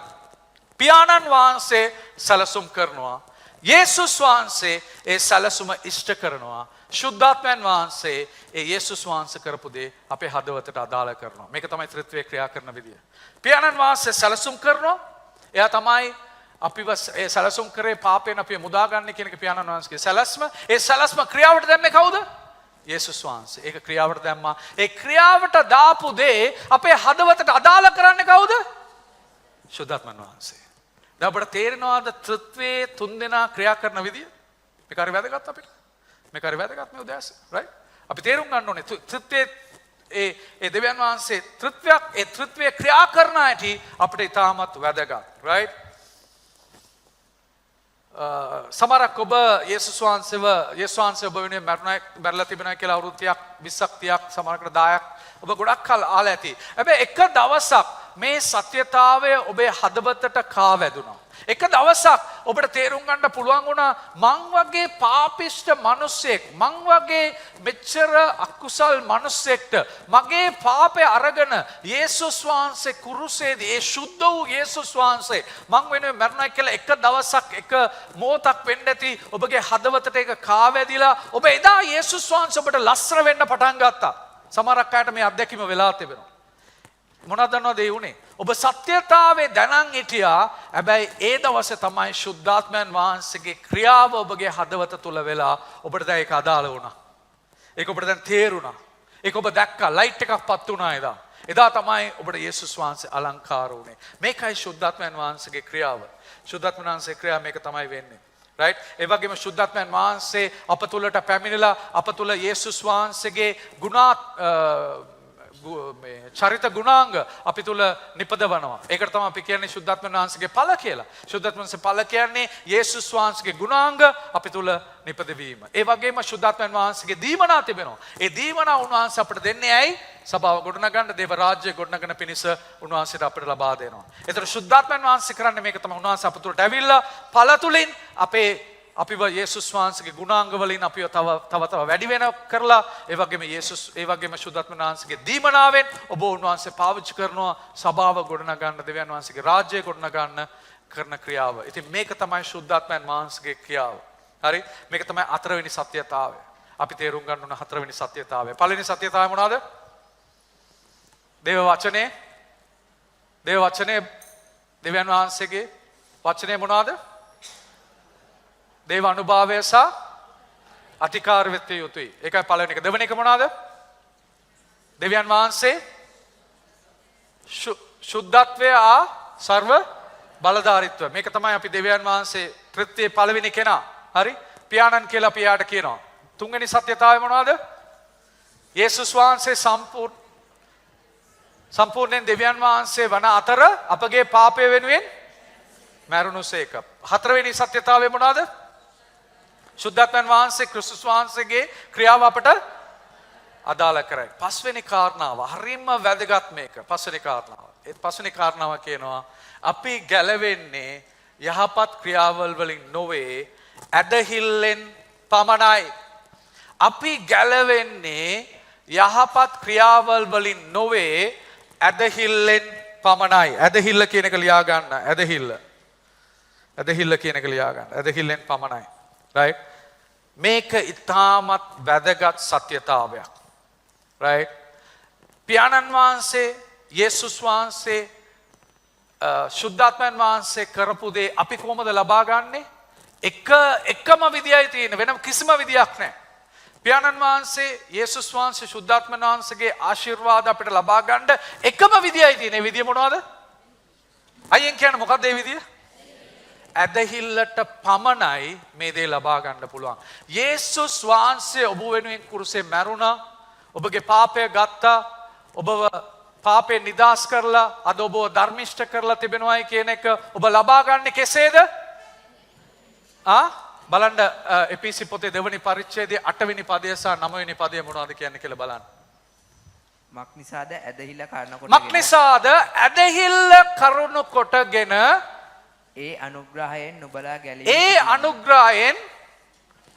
පියාණන් වහන්සේ සැලසුම් කරනවා. යේසුස් වහන්සේ ඒ සැලසුම ඉෂ්ට කරනවා. ශුද්ධාත්මයන් වහන්සේ ඒ යේසුස් වහන්සේ කරපු දේ අපේ හදවතට අදාළ කරනවා. මේක තමයි ත්‍රිත්වයේ ක්‍රියා කරන විදිය. පියාණන් වහන්සේ සැලසුම් කරනවා. එයා තමයි අපිව ඒ සැලසුම් කරේ පාපයෙන් අපිව මුදාගන්නේ කියන එක පියාණන් වහන්සේගේ සැලැස්ම. ඒ සැලැස්ම ක්‍රියාවට දැම්මේ කවුද? යේසුස් වහන්සේ. ඒක ක්‍රියාවට දැම්මා. ඒ ක්‍රියාවට දාපු දේ අපේ හදවතට අදාළ කරන්නේ කවුද? ශුද්ධාත්මයන් වහන්සේ. අපට තේරෙනවාද ත්‍රිත්වයේ තුන්දෙනා ක්‍රියා කරන විදිය? මේක හරි වැදගත් අපිට. මේක හරි වැදගත් මේ උදෑස, right? අපි තේරුම් ගන්න ඕනේ ත්‍රිත්වයේ ඒ දෙවියන් වහන්සේ ත්‍රිත්වයේ ක්‍රියා කරන හැටි අපිට ඉතාමත් වැදගත්, right? සමහරක් ඔබ යේසුස් වහන්සේව ඔබ වෙනුවෙන් මැරලා තිබෙනවා කියලා අවුරුදු 30ක් 20ක් 30ක් සමහරකට 10ක් ඔබ ගොඩක් කල් ආලා ඇති. හැබැයි එක දවසක් මේ සත්‍යතාවය ඔබේ හදවතට කාවැදුනා. එක දවසක් ඔබට තේරුම් ගන්න පුළුවන් වුණා මං වගේ පාපිෂ්ඨ මිනිස්සෙක්, මං වගේ මෙච්චර අකුසල් මිනිස්සෙක්ට මගේ පාපය අරගෙන යේසුස් වහන්සේ කුරුසේදී ඒ සුද්ධ වූ යේසුස් වහන්සේ මං වෙනුවෙන් මරණයි කියලා එක දවසක් එක මොහොතක් වෙන්න ඇති ඔබගේ හදවතට ඒක කාවැදිලා ඔබ එදා යේසුස් වහන්සේ ඔබට ලස්සන වෙන්න පටන් ගත්තා. සමහරක් අයට මේ අත්දැකීම වෙලා තිබෙනවා. මොනවද දන්නවද ඒ උනේ? ඔබ සත්‍යතාවේ දැනන් හිටියා. හැබැයි ඒ දවසේ තමයි ශුද්ධාත්මයන් වහන්සේගේ ක්‍රියාව ඔබගේ හදවත තුල වෙලා ඔබට දැන් ඒක අදාළ වුණා. ඒක ඔබට දැන් තේරුණා. ඒක ඔබ දැක්කා ලයිට් එකක් පත් වුණා එදා. එදා තමයි ඔබට යේසුස් වහන්සේ අලංකාර වුණේ. මේකයි ශුද්ධාත්මයන් වහන්සේගේ ක්‍රියාව. ශුද්ධාත්මයන් වහන්සේගේ ක්‍රියාව මේක තමයි වෙන්නේ. right? ඒ වගේම ශුද්ධාත්මයන් වහන්සේ අප තුළට පැමිණිලා අප තුළ යේසුස් වහන්සේගේ චරිත ගුණාංග අපි තුළ නිපදවනවා. ඒකට තමයි අපි කියන්නේ ශුද්ධාත්මයන් වහන්සේගේ ඵල කියලා. ශුද්ධාත්මයන් වහන්සේ ඵල කියන්නේ යේසුස් වහන්සේගේ ගුණාංග අපි තුළ නිපදවීම. ඒ වගේම ශුද්ධාත්මයන් වහන්සේගේ දීමනා තිබෙනවා. ඒ දීමනා උන්වහන්සේ අපිට දෙන්නේ ඇයි? සභාව ගොඩනගන්න, දේව රාජ්‍ය ගොඩනගන පිණිස උන්වහන්සේට අපිට ලබා දෙනවා. ඒතර ශුද්ධාත්මයන් වහන්සේ කරන්නේ මේක තමයි. උන්වහන්සේ අප තුළට ඇවිල්ලා ඵල තුලින් අපිව යේසුස් වහන්සේගේ ගුණාංග වලින් අපිව තව වැඩි වෙන කරලා ඒ වගේම ශුද්ධාත්මයන් වහන්සේගේ දීමනාවෙන් ඔබ උන්වහන්සේ පාවිච්චි කරනවා සභාව ගොඩනගන්න, දෙවියන් වහන්සේගේ රාජ්‍යය ගොඩනගන්න කරන ක්‍රියාව. ඉතින් මේක තමයි ශුද්ධාත්මයන් වහන්සේගේ ක්‍රියාව. හරි? මේක තමයි හතරවෙනි සත්‍යතාවය. අපි තේරුම් ගන්න ඕන හතරවෙනි සත්‍යතාවය. පළවෙනි සත්‍යතාවය මොනවාද? දේව වචනේ. දෙවියන් වහන්සේගේ වචනේ මොනවාද? දේව අනුභවය සහ අධිකාර වෙත්විය යුතුයි. ඒකයි පළවෙනි එක. දෙවෙනි එක මොනවාද? දෙවියන් වහන්සේ ශුද්ධත්වය සර්ව බලධාරීත්වය. මේක තමයි අපි දෙවියන් වහන්සේ ත්‍රිත්වයේ පළවෙනි කෙනා. හරි? පියාණන් කියලා අපි යාට කියනවා. තුන්වෙනි සත්‍යතාවය මොනවාද? යේසුස් වහන්සේ සම්පූර්ණයෙන් දෙවියන් වහන්සේ වන අතර අපගේ පාපය වෙනුවෙන් මැරුණුසේක. හතරවෙනි සත්‍යතාවය මොනවාද? ශුද්ධාත්මයන් වහන්සේ ක්‍රිස්තුස් වහන්සේගේ ක්‍රියාව අපට අදාළ කරයි. පස්වෙනි කාරණාව හරිම වැදගත් මේක. පස්වෙනි කාරණාව. ඒ පස්වෙනි කාරණාව කියනවා අපි ගැලවෙන්නේ යහපත් ක්‍රියාවල් වලින් නොවේ ඇදහිල්ලෙන් පමණයි. අපි ගැලවෙන්නේ යහපත් ක්‍රියාවල් වලින් නොවේ ඇදහිල්ලෙන් පමණයි. ඇදහිල්ල කියන එක ලියා ගන්න. ඇදහිල්ල කියන එක ලියා ගන්න. ඇදහිල්ලෙන් පමණයි. right? මේක ඉතාමත් වැදගත් සත්‍යතාවයක්. right? පියාණන් වහන්සේ යේසුස් වහන්සේ ශුද්ධාත්මයන් වහන්සේ කරපු දේ අපි කොහොමද ලබා ගන්නේ? එකම විදියයි තියෙන, වෙන කිසිම විදියක් නැහැ. පියාණන් වහන්සේ යේසුස් වහන්සේ ශුද්ධාත්මයන් වහන්සේගේ ආශිර්වාද අපිට ලබා ගන්න එකම විදියයි තියෙන. ඒ විදිය මොනවද? අයියෙන් කියන්නේ මොකක්ද ඒ විදිය? ඇදහිල්ලට පමණයි මේ දේ ලබා ගන්න පුළුවන්. යේසුස් වහන්සේ ඔබ වෙනුවෙන් කුරුසේ මැරුණා. ඔබගේ පාපය ගත්තා. ඔබව පාපේ නිදාස් කරලා අද ඔබව ධර්මිෂ්ඨ කරලා තිබෙනවායි කියන එක ඔබ ලබා ගන්න කෙසේද? බලන්න එපීසි පොතේ දෙවනි පරිච්ඡේදයේ 8 වෙනි පදය සහ 9 වෙනි පදය මොනවද කියන්නේ කියලා බලන්න. මක්නිසාද ඇදහිල්ල කරුණු කොටගෙන ඒ අනුග්‍රහයෙන්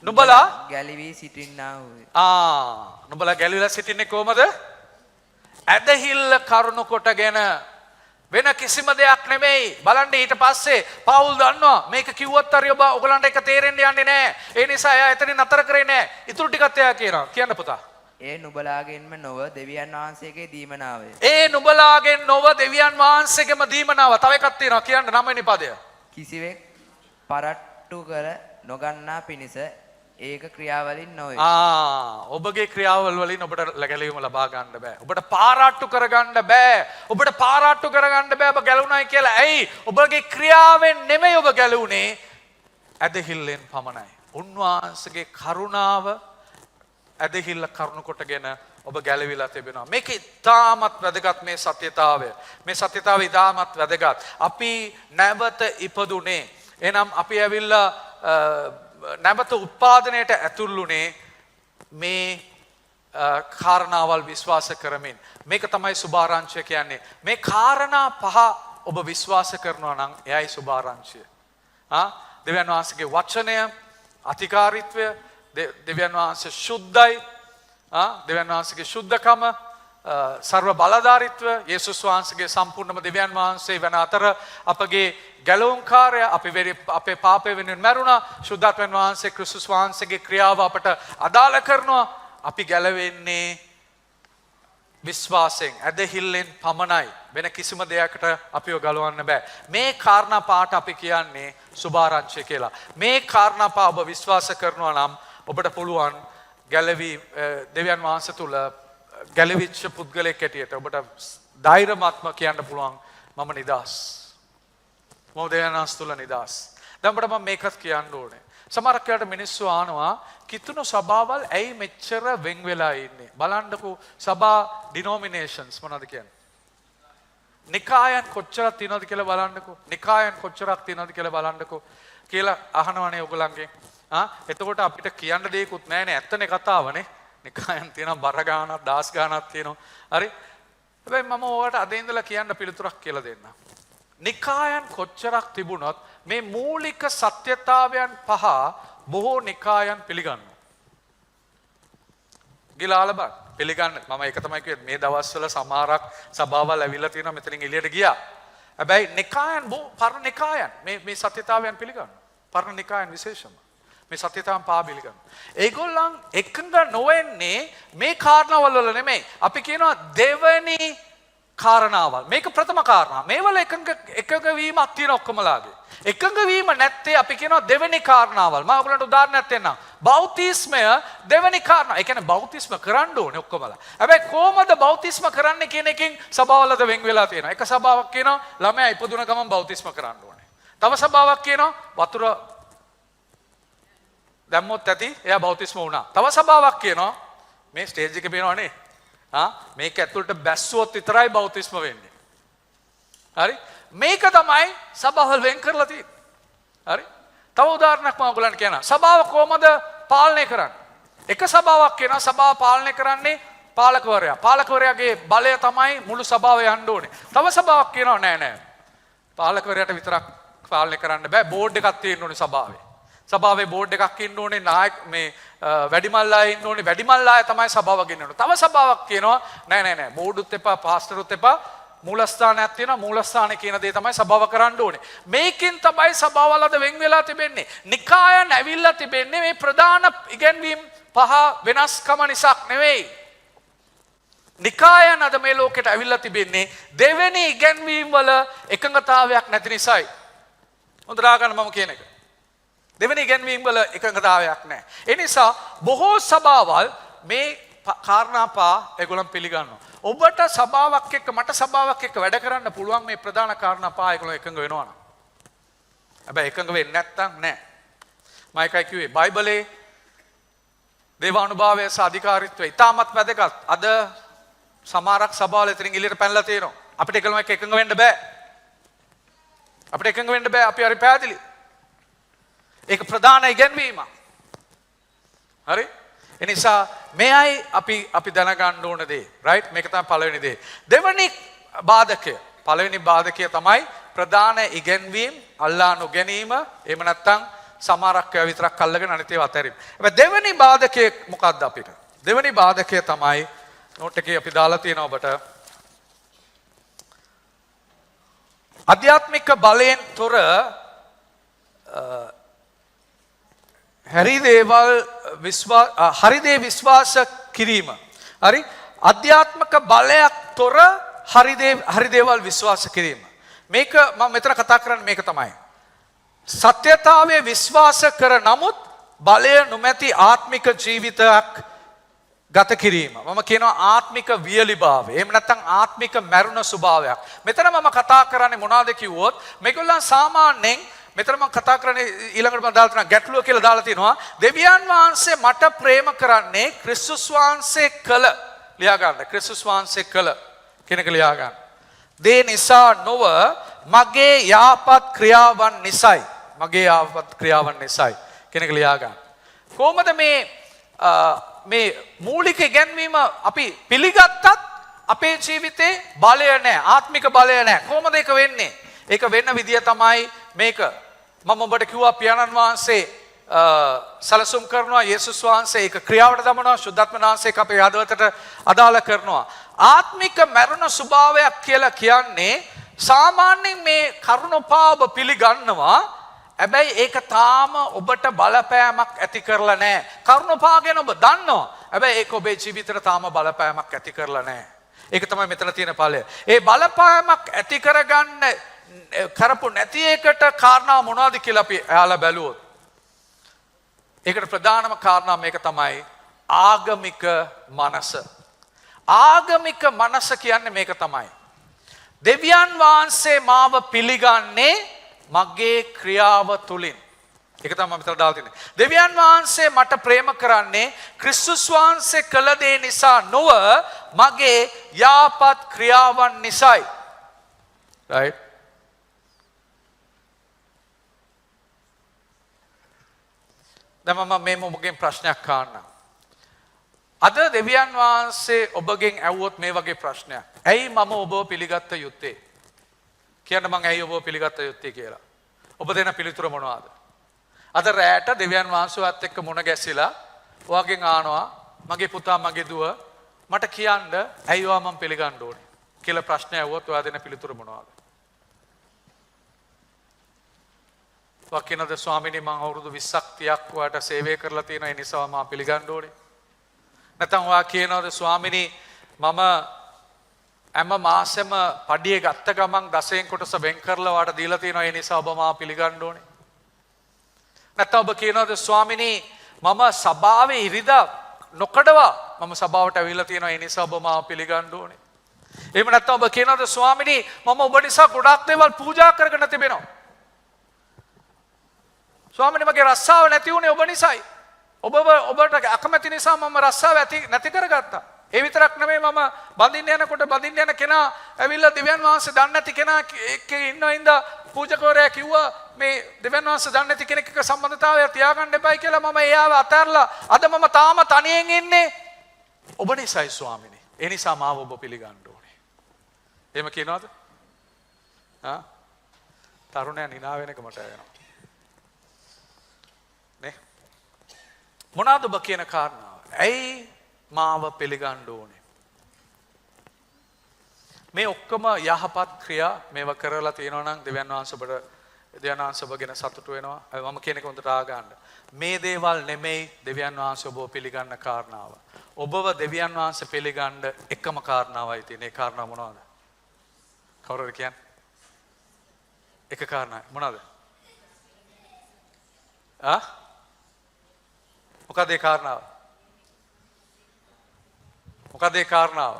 නුබලා ගැලවී සිටින්නා වූ. නුබලා ගැලවිලා සිටින්නේ කොහමද? ඇදහිල්ල කරුණු කොටගෙන, වෙන කිසිම දෙයක් නෙමෙයි. බලන්න ඊට පස්සේ පවුල් දන්නවා මේක කිව්වත් හරි ඔයගලන්ට ඒක තේරෙන්න යන්නේ නැහැ. ඒ නිසා එයා එතනින් නතර කරේ නැහැ. ඊටු ටිකත් එයා කියනවා. කියන්න පුතා. ඒ නුබලාගෙන්ම නොව දෙවියන් වහන්සේගේ දීමනාවය. තව එකක් තියෙනවා. කියන්න 9 වෙනි පදය. කිසිවෙක් පරට්ටු කර නොගන්නා පිණිස ඒක ක්‍රියාවලින් නොවේ. ඔබගේ ක්‍රියාවල් වලින් ඔබට ගැලවීම ලබා ගන්න බෑ. ඔබට පාරාට්ටු කරගන්න බෑ. ඔබ ගැලුණායි කියලා. ඇයි? ඔබගේ ක්‍රියාවෙන් නෙමෙයි ඔබ ගැලුනේ. ඇදහිල්ලෙන් පමණයි. උන්වහන්සේගේ කරුණාව ඇදහිල්ල කරුණු කොටගෙන ඔබ ගැලවිලා තිබෙනවා. මේක ඉතාමත් වැදගත් මේ සත්‍යතාවය. මේ සත්‍යතාවය ඉතාමත් වැදගත්. අපි නැවත ඉපදුනේ. එහෙනම් අපි ඇවිල්ලා නැවත උත්පාදනයට ඇතුළුනේ මේ කාරණාවල් විශ්වාස කරමින්. මේක තමයි සුභාරංචිය කියන්නේ. මේ කාරණා පහ ඔබ විශ්වාස කරනවා නම් එයයි සුභාරංචිය. දෙවියන් වහන්සේගේ වචනය, අධිකාරීත්වය, දෙවියන් වහන්සේ ශුද්ධයි, දෙවියන් වහන්සේගේ ශුද්ධකම, සර්ව බලධාරීත්වය, යේසුස් වහන්සේගේ සම්පූර්ණම දෙවියන් වහන්සේ වෙන අතර අපගේ ගැලවුම්කාරය, අපේ පාපය වෙනුවෙන් මැරුණා. ශුද්ධාත්මයන් වහන්සේ ක්‍රිස්තුස් වහන්සේගේ ක්‍රියාව අපට අදාළ කරනවා. අපි ගැලවෙන්නේ විශ්වාසයෙන් ඇදහිල්ලෙන් පමණයි. වෙන කිසිම දෙයකට අපිව ගලවන්න බෑ. මේ කාරණා පාට අපි කියන්නේ සුභාරංචිය කියලා. මේ කාරණා පා ඔබ විශ්වාස කරනවා නම් ඔබට පුළුවන් ගැලවි දෙවියන් වහන්සේ තුල ගැලවිච්ච පුද්ගලයෙක් හැටියට ඔබට ධෛර්යමත්ම කියන්න පුළුවන් මම නිදහස්. මම දෙවියන් වහන්සේ තුල නිදහස්. දැන් ඔබට මම මේකත් කියන්න ඕනේ. සමහර කාලට මිනිස්සු ආනවා කිතුණු සභාවල් ඇයි මෙච්චර වෙන් වෙලා ඉන්නේ? බලන්නකෝ සභා ඩිනොමිනේෂන්ස් මොනවද කියන්නේ? නිකායන් කොච්චරක් තියෙනවද කියලා බලන්නකෝ. නිකායන් කොච්චරක් තියෙනවද කියලා බලන්නකෝ කියලා අහනවනේ ඔයගොල්ලන්ගෙන්. එතකොට අපිට කියන්න දෙයක්වත් නැහැ නේ. ඇත්තනේ කතාවනේ. නිකායන් තියෙනවා බර ගානක් 10 ගානක් තියෙනවා. හරි? හැබැයි මම ඔයාලට අද ඉඳලා කියන්න පිළිතුරක් කියලා දෙන්නම්. නිකායන් කොච්චරක් තිබුණත් මේ මූලික සත්‍යතාවයන් පහ බොහෝ නිකායන් පිළිගන්නවා. ගිලාල බං පිළිගන්න. මම ඒක තමයි කිව්වේ මේ දවස්වල සමහරක් සභාවල් ඇවිල්ලා තියෙනවා මෙතනින් එළියට ගියා. හැබැයි නිකායන් පරණ නිකායන් මේ සත්‍යතාවයන් පිළිගන්නවා. පරණ නිකායන් විශේෂම මේ සත්‍යතාවයන් පහ පිළිගන්නවා. ඒගොල්ලන් එකඟ නොවෙන්නේ මේ කාරණාවල් වල නෙමෙයි. අපි කියනවා දෙවෙනි කාරණාවල්. මේක ප්‍රථම කාරණා. මේවල එකඟ වීමක් තියෙන ඔක්කොමලාගේ. එකඟ වීම නැත්තේ අපි කියනවා දෙවෙනි කාරණාවල්. මම ඔයගලන්ට උදාහරණයක් දෙන්නම්. බෞතිස්මය දෙවෙනි කාරණා. ඒ කියන්නේ බෞතිස්ම කරන්න ඕනේ ඔක්කොමලා. හැබැයි කොහොමද බෞතිස්ම කරන්නේ කියන එකෙන් සභාවලද වෙන් වෙලා තියෙනවා. එක සභාවක් කියනවා ළමයා ඉපදුන ගමන් බෞතිස්ම කරන්න ඕනේ. තව සභාවක් කියනවා වතුර දැම්මොත් ඇති එයා බෞතිස්ම වුණා. තව සභාවක් කියනවා මේ ස්ටේජ් එකේ පේනවනේ. මේක ඇතුළට බැස්සුවොත් විතරයි බෞතිස්ම වෙන්නේ. හරි? මේක තමයි සභාවල් වෙන් කරලා තියෙන්නේ. හරි? තව උදාහරණයක් මම ඔයගලන්ට කියනවා. සභාව කොහමද පාලනය කරන්නේ? එක සභාවක් කියනවා සභාව පාලනය කරන්නේ පාලකවරයා. පාලකවරයාගේ බලය තමයි මුළු සභාව යන්න ඕනේ. තව සභාවක් කියනවා නෑ. පාලකවරයාට විතරක් පාලනය කරන්න බෑ. බෝඩ් එකක් තියෙන්න ඕනේ සභාවේ. සභාවේ බෝඩ් එකක් ඉන්න ඕනේ නායක මේ වැඩිමල් අය ඉන්න ඕනේ වැඩිමල් අය තමයි සභාව ගෙන්නන්නේ. තව සභාවක් කියනවා නෑ බෝඩුත් එපා පාස්ටරුත් එපා මූලස්ථානයක් තියෙනවා මූලස්ථානේ කියන දේ තමයි සභාව කරන්න ඕනේ. මේකෙන් තමයි සභාවල් අද වෙන් වෙලා තිබෙන්නේ. නිකායන් ඇවිල්ලා තිබෙන්නේ මේ ප්‍රධාන ඉගැන්වීම් පහ වෙනස්කම නිසා නෙවෙයි. නිකායන් අද මේ ලෝකෙට ඇවිල්ලා තිබෙන්නේ දෙවෙනි ඉගැන්වීම් වල එකඟතාවයක් නැති නිසායි. හොඳට අහගන්න මම කියන එක. දෙවෙනි ඉගැන්වීම් වල එකඟතාවයක් නැහැ. ඒ නිසා බොහෝ සභාවල් මේ කාරණා පහ ඒගොල්ලන් පිළිගන්නවා. ඔබට සභාවක් එක්ක මට සභාවක් එක්ක වැඩ කරන්න පුළුවන් මේ ප්‍රධාන කාරණා පහ ඒගොල්ලෝ එකඟ වෙනවා නම්. හැබැයි එකඟ වෙන්නේ නැත්තම් නෑ. මම එකයි කිව්වේ බයිබලයේ දේවානුභාවය සහ අධිකාරීත්වය ඉතාමත් වැදගත්. අද සමහරක් සභාවල එතනින් එළියට පැනලා තියෙනවා. අපිට ඒගොල්ලෝ එක්ක එකඟ වෙන්න බෑ. අපිට එකඟ වෙන්න බෑ. අපි හරි පැහැදිලි. ඒක ප්‍රධාන ඉගැන්වීමක්. හරි? එනිසා මේයි අපි දැනගන්න ඕන දේ. රයිට්? මේක තමයි පළවෙනි දේ. දෙවෙනි බාධකය. පළවෙනි බාධකය තමයි ප්‍රධාන ඉගැන්වීම් අල්ලා නොගැනීම. එහෙම නැත්නම් සමහරක් ඒවා විතරක් අල්ලගෙන අනිත් ඒවා අතහැරීම. හැබැයි දෙවෙනි බාධකය මොකක්ද අපිට? දෙවෙනි බාධකය තමයි නෝට් එකේ අපි දාලා තියෙනවා ඔබට. අධ්‍යාත්මික බලයෙන් තොර හරි දේ විශ්වාස කිරීම. හරි? අධ්‍යාත්මික බලයක් තොර හරි දේවල් විශ්වාස කිරීම. මේක මම මෙතන කතා කරන්නේ මේක තමයි. සත්‍යතාවයේ විශ්වාස කර නමුත් බලය නොමැති ආත්මික ජීවිතයක් ගත කිරීම. මම කියනවා ආත්මික වියලිභාවය. එහෙම නැත්නම් ආත්මික මරුණ ස්වභාවයක්. මෙතන මම කතා කරන්නේ මොනවද කිව්වොත් මේගොල්ලන් සාමාන්‍යයෙන් මෙතන මම කතා කරන්නේ ඊළඟට මම දාලා තියෙනවා ගැටලුව කියලා දාලා තියෙනවා. දෙවියන් වහන්සේ මට ප්‍රේම කරන්නේ ක්‍රිස්තුස් වහන්සේ කළ ලියා ගන්න. ක්‍රිස්තුස් වහන්සේ කළ කෙනෙක් ලියා ගන්න. දේ නිසා නොව මගේ යාපත් ක්‍රියාවන් නිසයි. මගේ යාපත් ක්‍රියාවන් නිසයි කෙනෙක් ලියා ගන්න. කොහොමද මේ මූලික ඉගැන්වීම අපි පිළිගත්තත් අපේ ජීවිතේ බලය නැහැ. ආත්මික බලය නැහැ. කොහොමද ඒක වෙන්නේ? ඒක වෙන්න විදිය තමයි මේක. මම ඔබට කිව්වා පියාණන් වහන්සේ සලසුම් කරනවා යේසුස් වහන්සේ ඒක ක්‍රියාවට දමනවා සුද්ධාත්ම වහන්සේක අපේ හදවතට අදාළ කරනවා. ආත්මික මරණ ස්වභාවයක් කියලා කියන්නේ සාමාන්‍යයෙන් මේ කරුණපාව පිළිගන්නවා. හැබැයි ඒක තාම ඔබට බලපෑමක් ඇති කරලා නැහැ. කරුණපාව ගැන ඔබ දන්නවා. හැබැයි ඒක ඔබේ ජීවිතේට තාම බලපෑමක් ඇති කරලා නැහැ. ඒක තමයි මෙතන තියෙන ඵලය. ඒ බලපෑමක් ඇති කරගන්න කරපු නැති එකට කාරණා මොනවද කියලා අපි එයාලා බැලුවොත්. ඒකට ප්‍රධානම කාරණා මේක තමයි ආගමික මනස. ආගමික මනස කියන්නේ මේක තමයි. දෙවියන් වහන්සේ මාව පිළිගන්නේ මගේ ක්‍රියාව තුලින්. ඒක තමයි මම මෙතන දාලා තියෙන්නේ. දෙවියන් වහන්සේ මට ප්‍රේම කරන්නේ ක්‍රිස්තුස් වහන්සේ කළ දේ නිසා නොව මගේ යාපත් ක්‍රියාවන් නිසායි. right? දැන් මම මේ මොකෙන් ප්‍රශ්නයක් අහන්නම්. අද දෙවියන් වහන්සේ ඔබගෙන් ඇහුවොත් මේ වගේ ප්‍රශ්නයක්. ඇයි මම ඔබව පිළිගත්ත යුත්තේ? කියන්න මං ඇයි ඔබව පිළිගත්ත යුත්තේ කියලා. ඔබ දෙන පිළිතුර මොනවාද? අද රැට දෙවියන් වහන්සේවත් එක්ක මුණ ගැසිලා ඔයාගෙන් ආනවා මගේ පුතා මගේ දුව මට කියන්න ඇයි ඔයා මම පිළිගන්න ඕනේ කියලා ප්‍රශ්න ඇහුවොත් ඔයා දෙන පිළිතුර මොනවාද? ඔයා කියනද ස්වාමීනි මං අවුරුදු 20ක් 30ක් ඔයාට සේවය කරලා තියෙනවා ඒ නිසා මම පිළිගන්න ඕනේ. නැත්නම් ඔයා කියනවාද ස්වාමීනි මම හැම මාසෙම පඩිය ගත්ත ගමන් දසයෙන් කොටස වෙන් කරලා ඔයාට දීලා තියෙනවා ඒ නිසා ඔබ මාව පිළිගන්න ඕනේ. නැත්නම් ඔබ කියනවාද ස්වාමීනි මම සභාවේ ඉරිදා නොකඩවා මම සභාවට ඇවිල්ලා තියෙනවා ඒ නිසා ඔබ මාව පිළිගන්න ඕනේ. එහෙම නැත්නම් ඔබ කියනවාද ස්වාමීනි මම ඔබ නිසා ගොඩාක් දේවල් පූජා කරගෙන තිබෙනවා. ස්වාමීනි මගේ රස්සාව නැති වුණේ ඔබ නිසායි. ඔබට අකමැති නිසා මම රස්සාව නැති කරගත්තා. ඒ විතරක් නෙමෙයි මම බඳින්න යනකොට බඳින්න යන කෙනා ඇවිල්ලා දෙවියන් වහන්සේ දන්නේ නැති කෙනා එක්ක ඉන්නවා ඉඳලා පූජකවරයා කිව්වා මේ දෙවියන් වහන්සේ දන්නේ නැති කෙනෙක් එක්ක සම්බන්ධතාවය තියාගන්න එපායි කියලා මම එයාව අතහැරලා අද මම තාම තනියෙන් ඉන්නේ ඔබ නිසායි ස්වාමීනි. ඒ නිසා මාව ඔබ පිළිගන්න ඕනේ. එහෙම කියනවද? තරුණයා නිනා වෙන එක මට එනවා. නේ? මොනවාද ඔබ කියන කාරණාව? ඇයි මාව පිළිගන්න ඕනේ? මේ ඔක්කොම යහපත් ක්‍රියා මේව කරලා තියෙනවා නම් දෙවියන් වහන්සේ ඔබ ගැන සතුටු වෙනවා. මම කියන එක හොඳට ආගන්න. මේ දේවල් නෙමෙයි දෙවියන් වහන්සේ ඔබව පිළිගන්න කාරණාව. ඔබව දෙවියන් වහන්සේ පිළිගන්න එකම කාරණාවයි තියෙන්නේ. ඒ කාරණාව මොනවද? කවුරුද කියන්නේ? එක කාරණාවක් මොනවද? මොකද ඒ කාරණාව? මොකද ඒ කාරණාව?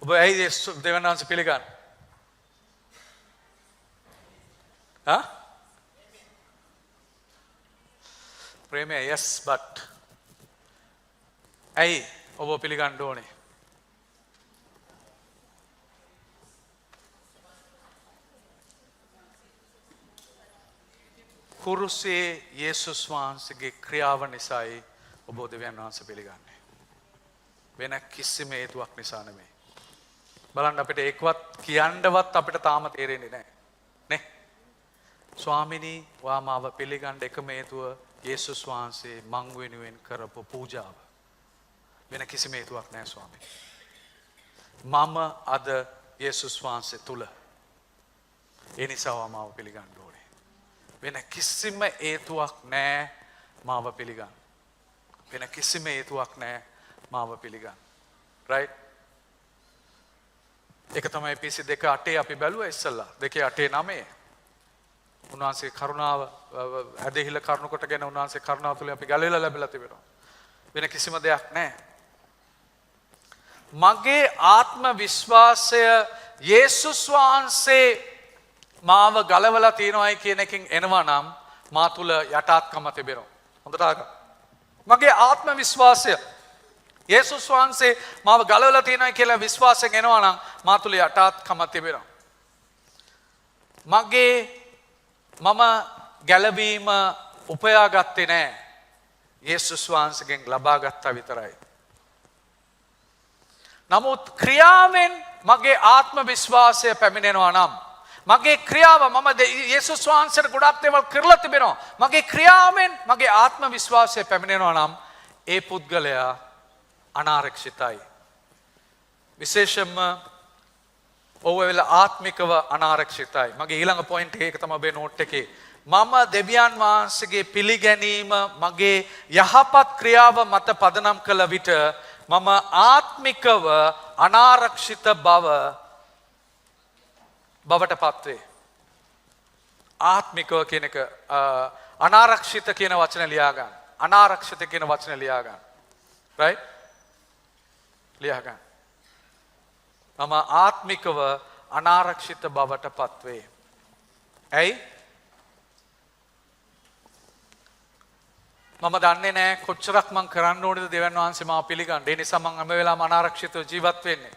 ඔබ ඇයි දෙවියන් වහන්සේ පිළිගන්නේ? ප්‍රේමය yes but ඇයි ඔබ පිළිගන්න ඕනේ? කුරුසේ යේසුස් වහන්සේගේ ක්‍රියාව නිසායි ඔබ දෙවියන් වහන්සේ පිළිගන්නේ. වෙන කිසිම හේතුවක් නිසා නෙමෙයි. බලන්න අපිට ඒකවත් කියන්නවත් අපිට තාම තේරෙන්නේ නැහැ. නේ? ස්වාමිනී ඔයා මාව පිළිගන්න එකම හේතුව යේසුස් වහන්සේ මං වෙනුවෙන් කරපු පූජාව. වෙන කිසිම හේතුවක් නැහැ ස්වාමීනි. මම අද යේසුස් වහන්සේ තුල. ඒ නිසා ඔයා මාව පිළිගන්න ඕනේ. වෙන කිසිම හේතුවක් නැහැ මාව පිළිගන්න. වෙන කිසිම හේතුවක් නැහැ මාව පිළිගන්න. right? ඒක තමයි PC 2:8 අපි බැලුවා ඉස්සල්ලා. 2:8-9. උන්වහන්සේ කරුණාව ඇදහිල්ල කරුණ කොටගෙන උන්වහන්සේ කරුණාව තුළ අපි ගැලවිලා ලැබිලා තිබෙනවා. වෙන කිසිම දෙයක් නැහැ. මගේ ආත්ම විශ්වාසය යේසුස් වහන්සේ මාව ගලවලා තියනවායි කියන එකෙන් එනවා නම් මා තුළ යටාත්කම තිබෙනවා. හොඳට අහගන්න. මගේ ආත්ම විශ්වාසය යේසුස් වහන්සේ මාව ගලවලා තියනවායි කියලා විශ්වාසයෙන් එනවා නම් මා තුළ යටාත්කම තිබෙනවා. මම ගැලවීම උපයාගත්තේ නැහැ. යේසුස් වහන්සේගෙන් ලබා ගත්තා විතරයි. නමුත් ක්‍රියාවෙන් මගේ ආත්ම විශ්වාසය පැමිණෙනවා නම් මගේ ක්‍රියාව මම යේසුස් වහන්සේට ගොඩක් දේවල් කරලා තිබෙනවා. මගේ ක්‍රියාවෙන් මගේ ආත්ම විශ්වාසය පැමිණෙනවා නම් ඒ පුද්ගලයා අනාරක්ෂිතයි. විශේෂයෙන්ම ඔව් වෙලා ආත්මිකව අනාරක්ෂිතයි. මගේ ඊළඟ පොයින්ට් එක තමයි ඔබේ නෝට් එකේ. මම දෙවියන් වහන්සේගේ පිළිගැනීම මගේ යහපත් ක්‍රියාව මත පදනම් කළ විට මම ආත්මිකව අනාරක්ෂිත බවට පත්වේ. ආත්මිකව කියන එක අනාරක්ෂිත කියන වචන ලියා ගන්න. අනාරක්ෂිත කියන වචන ලියා ගන්න. right? ලියා ගන්න. මම ආත්මිකව අනාරක්ෂිත බවට පත්වේ. ඇයි? මම දන්නේ නැහැ කොච්චරක් මං කරන්න ඕනේද දෙවියන් වහන්සේ මාව පිළිගන්න. ඒ නිසා මං හැම වෙලාවම අනාරක්ෂිතව ජීවත් වෙන්නේ.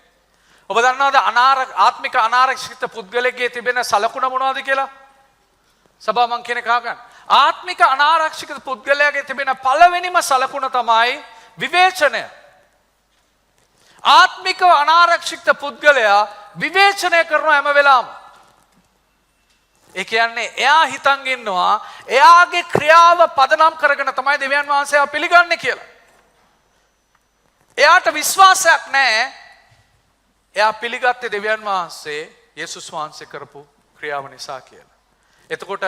ඔබ දන්නවද ආත්මික අනාරක්ෂිත පුද්ගලයෙක්ගේ තිබෙන සලකුණ මොනවද කියලා? සභාව මං කියන කාගන්න. ආත්මික අනාරක්ෂිත පුද්ගලයාගේ තිබෙන පළවෙනිම සලකුණ තමයි විවේචනය. ආත්මිකව අනාරක්ෂිත පුද්ගලයා විවේචනය කරන හැම වෙලාවම. ඒ කියන්නේ එයා හිතන් ඉන්නවා එයාගේ ක්‍රියාව පදනම් කරගෙන තමයි දෙවියන් වහන්සේ පිළිගන්නේ කියලා. එයාට විශ්වාසයක් නැහැ. එයා පිළිගත්තේ දෙවියන් වහන්සේ යේසුස් වහන්සේ කරපු ක්‍රියාව නිසා කියලා. එතකොට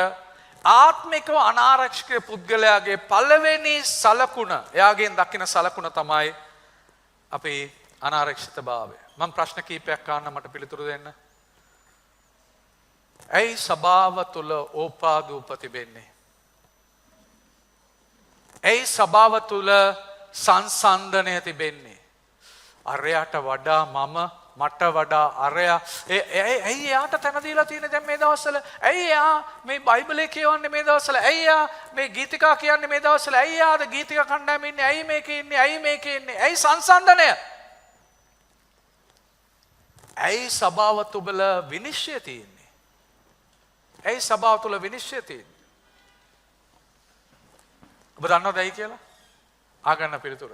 ආත්මිකව අනාරක්ෂිත පුද්ගලයාගේ පළවෙනි සලකුණ එයාගෙන් දකින සලකුණ තමයි අපේ අනාරක්ෂිතභාවය. මම ප්‍රශ්න කීපයක් අහන්න මට පිළිතුරු දෙන්න. ඇයි සභාව තුළ ඕපාදූප තිබෙන්නේ? ඇයි සභාව තුළ සංසන්දනය තිබෙන්නේ? අරයට වඩා මට වඩා අරයා ඇයි එයාට තැන දීලා තියෙන්නේ දැන් මේ දවස්වල? ඇයි එයා මේ බයිබලේ කියවන්නේ මේ දවස්වල? ඇයි එයා මේ ගීතිකා කියන්නේ මේ දවස්වල? ඇයි එයාද ගීතිකා කණ්ඩායමේ ඉන්නේ? ඇයි මේකේ ඉන්නේ? ඇයි මේකේ ඉන්නේ? ඇයි සංසන්දනය? ඇයි සභාව තුළ විනිශ්චය තියෙන්නේ? ඇයි සභාව තුළ විනිශ්චය තියෙන්නේ? ඔබ දන්නවද ඇයි කියලා? ආගන්න පිළිතුර.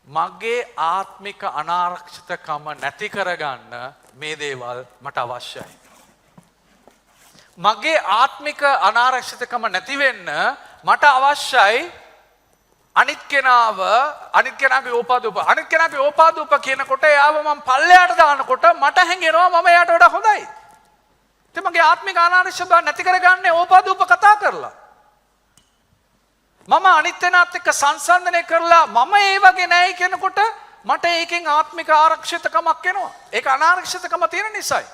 මගේ ආත්මික අනාරක්ෂිතකම නැති කරගන්න මේ දේවල් මට අවශ්‍යයි. මගේ ආත්මික අනාරක්ෂිතකම නැති වෙන්න මට අවශ්‍යයි අනිත් කෙනාගේ ඕපාදූප කියනකොට එයාව මම පල්ලයට දානකොට මට හැඟෙනවා මම එයාට වඩා හොඳයි. ඉතින් මගේ ආත්මික අනාරක්ෂිතකම නැති කරගන්නේ ඕපාදූප කතා කරලා. මම අනිත් කෙනාත් එක්ක සංසන්දනය කරලා මම ඒ වගේ නැහැ කියනකොට මට ඒකෙන් ආත්මික ආරක්ෂිතකමක් එනවා. ඒක අනාරක්ෂිතකම තියෙන නිසායි.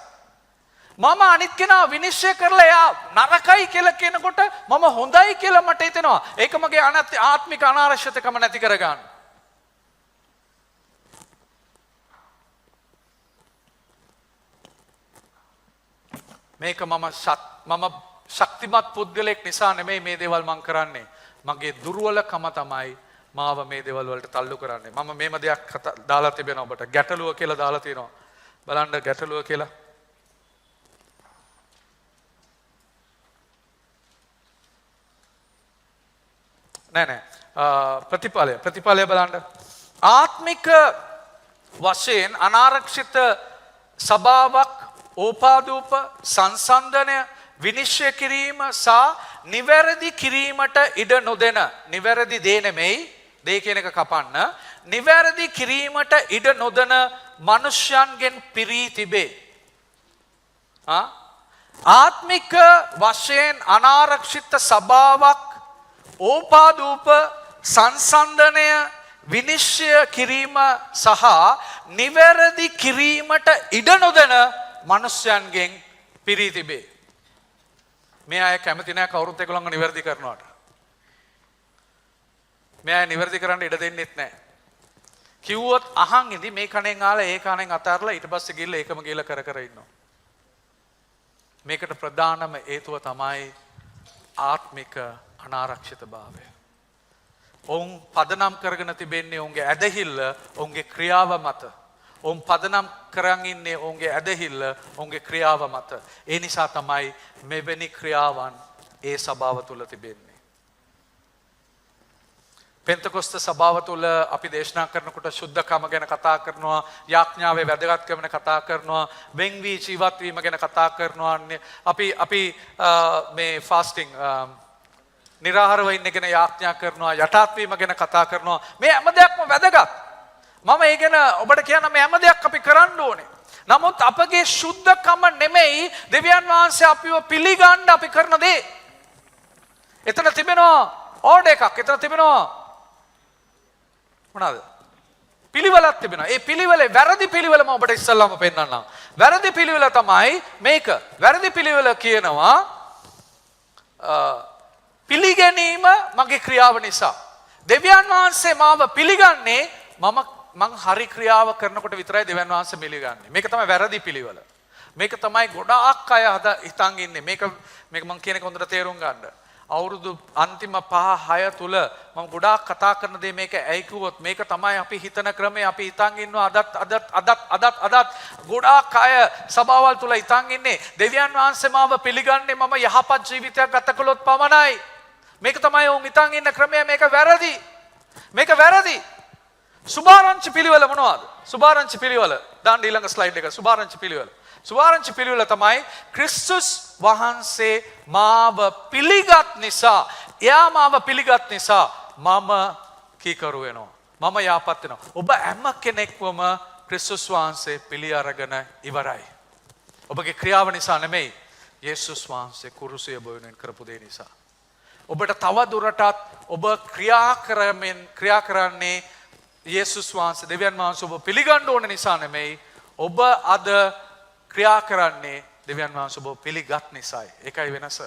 මම අනිත් කෙනා විනිශ්චය කරලා එයා නරකයි කියලා කියනකොට මම හොඳයි කියලා මට හිතෙනවා. ඒක මගේ ආත්මික අනාරක්ෂිතකම නැති කරගන්න. මේක මම ශක්තිමත් පුද්ගලෙක් නිසා නෙමෙයි මේ දේවල් මං කරන්නේ. මගේ දුර්වලකම තමයි මාව මේ දේවල් වලට තල්ලු කරන්නේ. මම මේම දෙයක් දාලා තිබෙනවා ඔබට. ගැටලුව කියලා දාලා තියෙනවා. බලන්න ගැටලුව කියලා. නෑ ප්‍රතිඵලය බලන්න. ආත්මික වශයෙන් අනාරක්ෂිත සභාවක් ඕපාදූප සංසන්දනය විනිශ්චය කිරීම සහ නිවැරදි කිරීමට ඉඩ නොදෙන නිවැරදි දේ නෙමෙයි දේ කියන එක කපන්න නිවැරදි කිරීමට ඉඩ නොදෙන මනුෂ්‍යයන්ගෙන් පිරී තිබේ. ආත්මික වශයෙන් අනාරක්ෂිත සභාවක් ඕපාදූප සංසන්දනය විනිශ්චය කිරීම සහ නිවැරදි කිරීමට ඉඩ නොදෙන මනුෂ්‍යයන්ගෙන් පිරී තිබේ. මේ අය කැමති නැහැ කවුරුත් ඒගොල්ලන්ව නිවැරදි කරනවට. මේ අය නිවැරදි කරන්න ඉඩ දෙන්නෙත් නැහැ. කිව්වොත් අහන් ඉදි මේ කණෙන් ආලා ඒ කණෙන් අතාරලා ඊට පස්සේ ගිහලා ඒකම ගිහලා කර ඉන්නවා. මේකට ප්‍රධානම හේතුව තමයි ආත්මික අනාරක්ෂිතභාවය. ඔවුන් පදනම් කරගෙන තිබෙන්නේ ඔවුන්ගේ ඇදහිල්ල ඔවුන්ගේ ක්‍රියාව මත. ඔවුන් පදනම් කරන් ඉන්නේ ඔවුන්ගේ ඇදහිල්ල ඔවුන්ගේ ක්‍රියාව මත. ඒ නිසා තමයි මෙවැනි ක්‍රියාවන් ඒ සභාව තුළ තිබෙන්නේ. පෙන්තකොස්ත සභාව තුළ අපි දේශනා කරනකොට ශුද්ධකම ගැන කතා කරනවා, යාඥාවේ වැදගත්කම ගැන කතා කරනවා, වෙන් වී ජීවත් වීම ගැන කතා කරනවා. අපි මේ ෆාස්ටිං නිරාහාරව ඉන්න ගැන යාඥා කරනවා, යටාත් වීම ගැන කතා කරනවා. මේ හැම දෙයක්ම වැදගත්. මම ඒ ගැන ඔබට කියන්න මේ හැම දෙයක් අපි කරන්න ඕනේ. නමුත් අපගේ ශුද්ධකම නෙමෙයි දෙවියන් වහන්සේ අපිව පිළිගන්න අපි කරන දේ. එතන තිබෙනවා ඕඩ එකක්. එතන තිබෙනවා මොනවාද? පිළිවෙලක් තිබෙනවා. ඒ පිළිවෙලේ වැරදි පිළිවෙල මම ඔබට ඉස්සල්ලාම පෙන්නන්නම්. වැරදි පිළිවෙල තමයි මේක. වැරදි පිළිවෙල කියනවා පිළිගැනීම මගේ ක්‍රියාව නිසා. දෙවියන් වහන්සේ මාව පිළිගන්නේ මං හරි ක්‍රියාව කරනකොට විතරයි දෙවියන් වහන්සේ පිළිගන්නේ. මේක තමයි වැරදි පිළිවෙල. මේක තමයි ගොඩාක් අය හිතන් ඉන්නේ. මේක මං කියන එක හොඳට තේරුම් ගන්න. අවුරුදු අන්තිම 5-6 තුල මම ගොඩාක් කතා කරන දේ මේක ඇයි කිව්වොත් මේක තමයි අපි හිතන ක්‍රමය. අපි හිතන් ඉන්නවා අදත් ගොඩාක් අය සභාවල් තුල හිතන් ඉන්නේ දෙවියන් වහන්සේ මාව පිළිගන්නේ මම යහපත් ජීවිතයක් ගත කළොත් පමණයි. මේක තමයි උන් හිතන් ඉන්න ක්‍රමය. මේක වැරදි. මේක වැරදි. සුභාරංචි පිළිවෙල මොනවද? සුභාරංචි පිළිවෙල දාන්න ඊළඟ ස්ලයිඩ් එක. සුභාරංචි පිළිවෙල. සුභාරංචි පිළිවෙල තමයි ක්‍රිස්තුස් වහන්සේ මාව පිළිගත් නිසා, එයා මාව පිළිගත් නිසා මම කීකරු වෙනවා. මම යාපත් වෙනවා. ඔබ හැම කෙනෙක්වම ක්‍රිස්තුස් වහන්සේ පිළි අරගෙන ඉවරයි. ඔබගේ ක්‍රියාව නිසා නෙමෙයි. යේසුස් වහන්සේ කුරුසිය බොයුනෙන් කරපු දේ නිසා. ඔබට තව දුරටත් ඔබ ක්‍රියා කරන්නේ යේසුස් වහන්සේ දෙවියන් වහන්සේ ඔබ පිළිගන්න ඕන නිසා නෙමෙයි. ඔබ අද ක්‍රියා කරන්නේ දෙවියන් වහන්සේ ඔබ පිළිගත් නිසායි. ඒකයි වෙනස.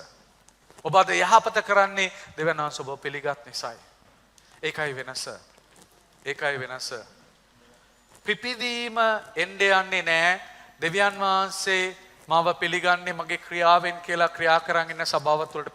ඔබ අද යහපත කරන්නේ දෙවියන් වහන්සේ ඔබ පිළිගත් නිසායි. ඒකයි වෙනස. ඒකයි වෙනස. පිපිදීම එන්නේ යන්නේ නැහැ. දෙවියන් වහන්සේ මාව පිළිගන්නේ මගේ ක්‍රියාවෙන් කියලා ක්‍රියා කරන් ඉන්න සභාව තුළට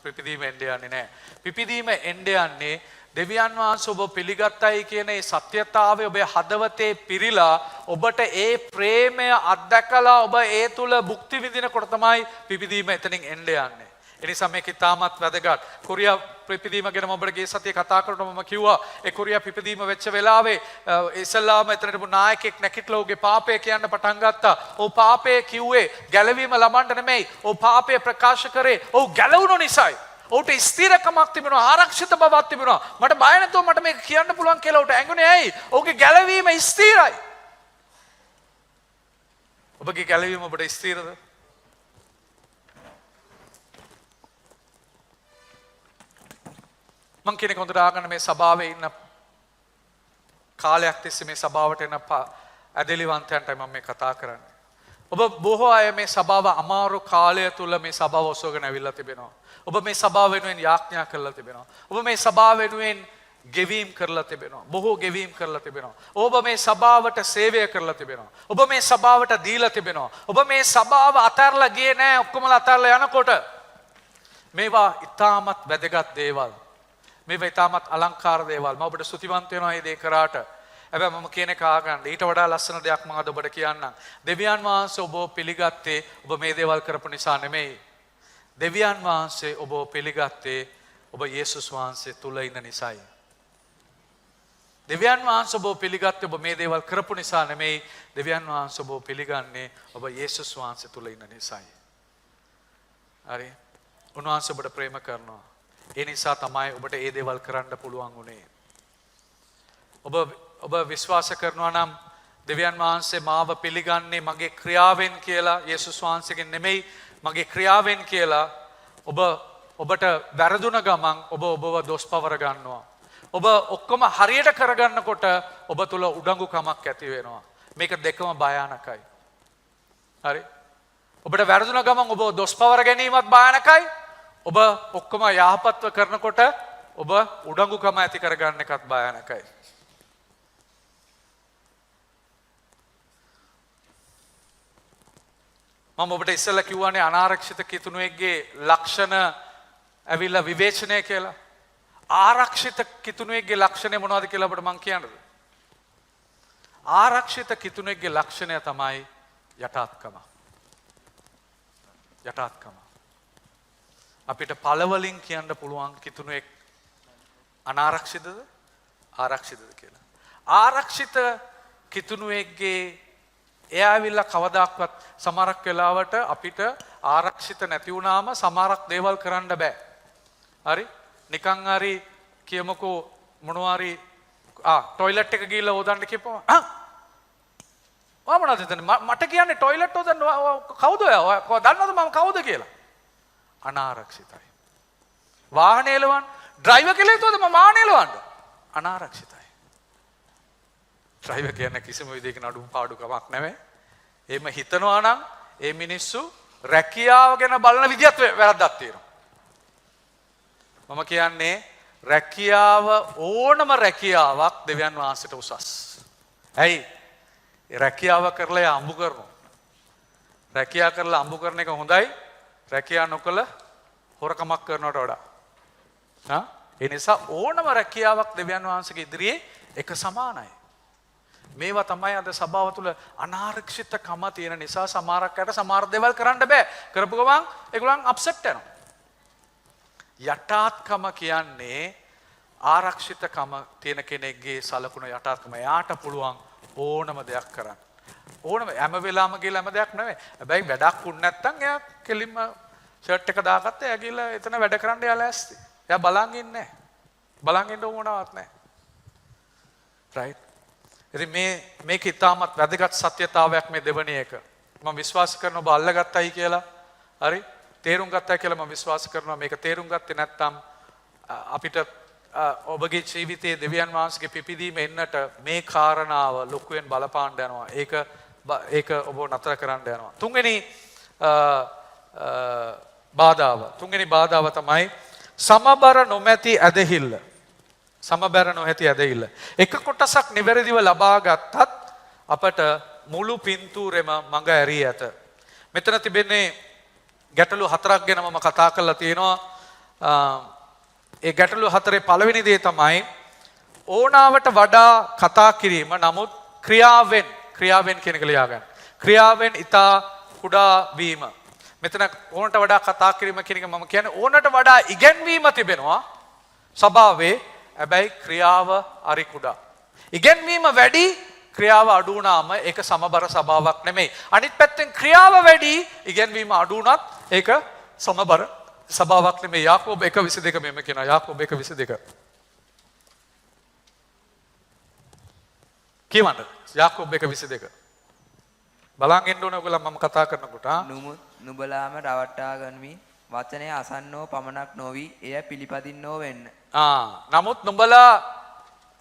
පිපිදීම එන්නේ යන්නේ නැහැ. පිපිදීම එන්නේ යන්නේ දෙවියන් වහන්සේ ඔබ පිළිගත්තයි කියන ඒ සත්‍යතාවය ඔබේ හදවතේ පිරීලා ඔබට ඒ ප්‍රේමය අත්දැකලා ඔබ ඒ තුල භුක්ති විඳිනකොට තමයි පිපිදීම එතනින් එන්නේ යන්නේ. ඒ නිසා මේක ඉතාමත් වැදගත්. කොරියා පිපිදීම ගැන මම ඔබට ගිය සතියේ කතා කරනකොට මම කිව්වා ඒ කොරියා පිපිදීම වෙච්ච වෙලාවේ ඉස්ලාම එතනට නායකෙක් නැකිట్లా ඔහුගේ පාපය කියන්න පටන් ගත්තා. ඔහු පාපය කිව්වේ ගැලවීම ලබන්න නෙමෙයි. ඔහු පාපය ප්‍රකාශ කරේ ඔහු ගැලවුණු නිසායි. ඔහුට ස්ථිරකමක් තිබෙනවා, ආරක්ෂිත බවක් තිබෙනවා. මට බය නැතුව මට මේක කියන්න පුළුවන් කියලා ඔහුට ඇඟුනේ ඇයි? ඔහුගේ ගැලවීම ස්ථිරයි. ඔබගේ ගැලවීම ඔබට ස්ථිරද? මං කෙනෙක් හොඳට ආගන්න මේ සභාවේ ඉන්න කාලයක් තිස්සේ මේ සභාවට එන ඇදලිවන්තයන්ටයි මම මේ කතා කරන්නේ. ඔබ බොහෝ අය මේ සභාව අමාරු කාලය තුල මේ සභාව ඔසවගෙන ඇවිල්ලා තිබෙනවා. ඔබ මේ සභාව වෙනුවෙන් යාඥා කරලා තිබෙනවා. ඔබ මේ සභාව වෙනුවෙන් ගෙවීම් කරලා තිබෙනවා. බොහෝ ගෙවීම් කරලා තිබෙනවා. ඔබ මේ සභාවට සේවය කරලා තිබෙනවා. ඔබ මේ සභාවට දීලා තිබෙනවා. ඔබ මේ සභාව අතහැරලා ගියේ නැහැ. ඔක්කොමලා අතහැරලා යනකොට මේවා ඉතාමත් වැදගත් දේවල්. මේවා ඉතාමත් අලංකාර දේවල්. මම ඔබට ස්තුතිවන්ත වෙනවා මේ දේ කරාට. හැබැයි මම කියන එක ආගන්න. ඊට වඩා ලස්සන දෙයක් මම අද ඔබට කියන්නම්. දෙවියන් වහන්සේ ඔබව පිළිගත්තේ ඔබ මේ දේවල් කරපු නිසා නෙමෙයි. දෙවියන් වහන්සේ ඔබ පිළිගත්තේ ඔබ යේසුස් වහන්සේ තුල ඉන්න නිසායි. දෙවියන් වහන්සේ ඔබ පිළිගත්තේ ඔබ මේ දේවල් කරපු නිසා නෙමෙයි. දෙවියන් වහන්සේ ඔබ පිළිගන්නේ ඔබ යේසුස් වහන්සේ තුල ඉන්න නිසායි. හරි? උන්වහන්සේ ඔබට ප්‍රේම කරනවා. ඒ නිසා තමයි ඔබට මේ දේවල් කරන්න පුළුවන් උනේ. ඔබ විශ්වාස කරනවා නම් දෙවියන් වහන්සේ මාව පිළිගන්නේ මගේ ක්‍රියාවෙන් කියලා යේසුස් වහන්සේගෙන් නෙමෙයි මගේ ක්‍රියාවෙන් කියලා ඔබට වැරදුන ගමන් ඔබව දොස් පවර ගන්නවා. ඔබ ඔක්කොම හරියට කරගන්නකොට ඔබ තුල උඩඟුකමක් ඇති වෙනවා. මේක දෙකම භයානකයි. හරි? ඔබට වැරදුන ගමන් ඔබ දොස් පවර ගැනීමත් භයානකයි. ඔබ ඔක්කොම යහපත්ව කරනකොට ඔබ උඩඟුකම ඇති කරගන්න එකත් භයානකයි. මම ඔබට ඉස්සෙල්ලා කිව්වනේ අනාරක්ෂිත කිතුණුවෙක්ගේ ලක්ෂණ ඇවිල්ලා විවේචනය කියලා. ආරක්ෂිත කිතුණුවෙක්ගේ ලක්ෂණය මොනවද කියලා ඔබට මම කියන්නද? ආරක්ෂිත කිතුණුවෙක්ගේ ලක්ෂණය තමයි යටාත්කම. යටාත්කම. අපිට පළවලින් කියන්න පුළුවන් කිතුණුවෙක් අනාරක්ෂිතද ආරක්ෂිතද කියලා. ආරක්ෂිත කිතුණුවෙක්ගේ එයා ඇවිල්ලා කවදාක්වත් සමහරක් වෙලාවට අපිට ආරක්ෂිත නැති වුණාම සමහරක් දේවල් කරන්න බෑ. හරි? නිකන් හරි කියමුකෝ මොනවා හරි ටොයිලට් එක ගිහිල්ලා හොදන්න කියපුවම මොනවද හිතන්නේ මට කියන්නේ ටොයිලට් හොදන්න කවුද ඔයා දන්නවද මම කවුද කියලා? අනාරක්ෂිතයි. වාහනේ එලවන්න ඩ්‍රයිවර් කියලා හිතුවද මම වාහනේ එලවන්න? අනාරක්ෂිතයි. ඩ්‍රයිවර් කියන්නේ කිසිම විදිහකින් අඩු පාඩුකමක් නෙවෙයි. එහෙම හිතනවා නම් ඒ මිනිස්සු රැකියාව ගැන බලන විදිහත් වැරද්දක් තියෙනවා. මම කියන්නේ රැකියාව ඕනම රැකියාවක් දෙවියන් වහන්සේට උසස්. ඇයි? රැකියාව කරලා අඹු කරනවා. රැකියාව කරලා අඹු කරන එක හොඳයි. රැකියාව නොකළ හොරකමක් කරනවට වඩා. ඒ නිසා ඕනම රැකියාවක් දෙවියන් වහන්සේගේ ඉදිරියේ එක සමානයි. මේවා තමයි අද සභාව තුළ අනාරක්ෂිතකම තියෙන නිසා සමහරක් අයට සමහර දේවල් කරන්න බෑ. කරපු ගමන් ඒගොල්ලන් අප්සෙට් වෙනවා. යටාත්කම කියන්නේ ආරක්ෂිතකම තියෙන කෙනෙක්ගේ සලකුණ යටාත්කම. එයාට පුළුවන් ඕනම දෙයක් කරන්න. ඕනම හැම වෙලාවම ගිහලා හැම දෙයක් නෙවෙයි. හැබැයි වැඩක් වුණ නැත්නම් එයා කෙලින්ම ෂර්ට් එක දාගත්ත එයා ගිහලා එතන වැඩ කරන්න එයා ලෑස්ති. එයා බලන් ඉන්නේ නැහැ. බලන් ඉන්න ඕනවත් නැහැ. right? ඉතින් මේක ඉතාමත් වැදගත් සත්‍යතාවයක් මේ දෙවෙනි එක. මම විශ්වාස කරනවා ඔබ අල්ලගත්තයි කියලා. හරි? තේරුම් ගත්තයි කියලා මම විශ්වාස කරනවා. මේක තේරුම් ගත්තේ නැත්නම් අපිට ඔබගේ ජීවිතයේ දෙවියන් වහන්සේගේ පිපිදීම එන්නට මේ කාරණාව ලොකුවෙන් බලපාන්න යනවා. ඒක ඔබ නතර කරන්න යනවා. තුන්වෙනි බාධාව තමයි සමබර නොමැති ඇදහිල්ල. සමබර නොහැති ඇදහිල්ල. එක කොටසක් නිවැරදිව ලබා ගත්තත් අපට මුළු පින්තූරෙම මඟ ඇරී ඇත. මෙතන තිබෙන්නේ ගැටලු 4ක් ගැන මම කතා කරලා තියෙනවා. ඒ ගැටලු 4 පළවෙනි දේ තමයි ඕනාවට වඩා කතා කිරීම නමුත් ක්‍රියාවෙන් කියන එක ලියා ගන්න. ක්‍රියාවෙන් ඊතා කුඩා වීම. මෙතන ඕනට වඩා කතා කිරීම කියන එක මම කියන්නේ ඕනට වඩා ඉගෙනවීම තිබෙනවා සභාවේ. හැබැයි ක්‍රියාව අරි කුඩා. ඉගෙනවීම වැඩි ක්‍රියාව අඩු වුණාම ඒක සමබර සභාවක් නෙමෙයි. අනිත් පැත්තෙන් ක්‍රියාව වැඩි ඉගෙනවීම අඩු වුණත් ඒක සමබර සභාවක් නෙමෙයි. යාකෝබ 1:22 මෙහෙම කියනවා. යාකෝබ 1:22. කියවන්න. යාකෝබ 1:22. බලන් ඉන්න ඕනේ ඔයගොල්ලෝ මම කතා කරනකොට. නුඹලාම රවට්ටා ගනිමින් වචනය අසන්නෝ පමණක් නොවි එය පිළිපදින්නෝ වෙන්න. නමුත් නුඹලා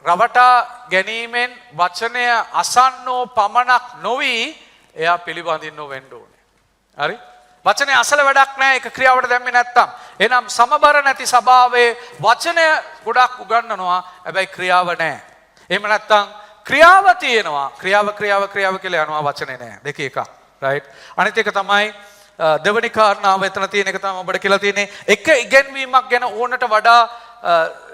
රවටා ගැනීමෙන් වචනය අසන්නෝ පමණක් නොවි එයා පිළිබඳින්නෝ වෙන්න ඕනේ. හරි? වචනේ අසල වැඩක් නැහැ ඒක ක්‍රියාවට දැම්මේ නැත්තම්. එහෙනම් සමබර නැති ස්වභාවයේ වචනය ගොඩක් උගන්වනවා හැබැයි ක්‍රියාව නැහැ. එහෙම නැත්තම් ක්‍රියාව තියෙනවා. ක්‍රියාව කියලා යනවා වචනේ නැහැ. දෙක එකක්. right? අනිත් එක තමයි දෙවනි කාරණාව එතන තියෙන එක තමයි ඔබට කියලා තියෙන්නේ. එක ඉගෙනවීමක් ගැන ඕනට වඩා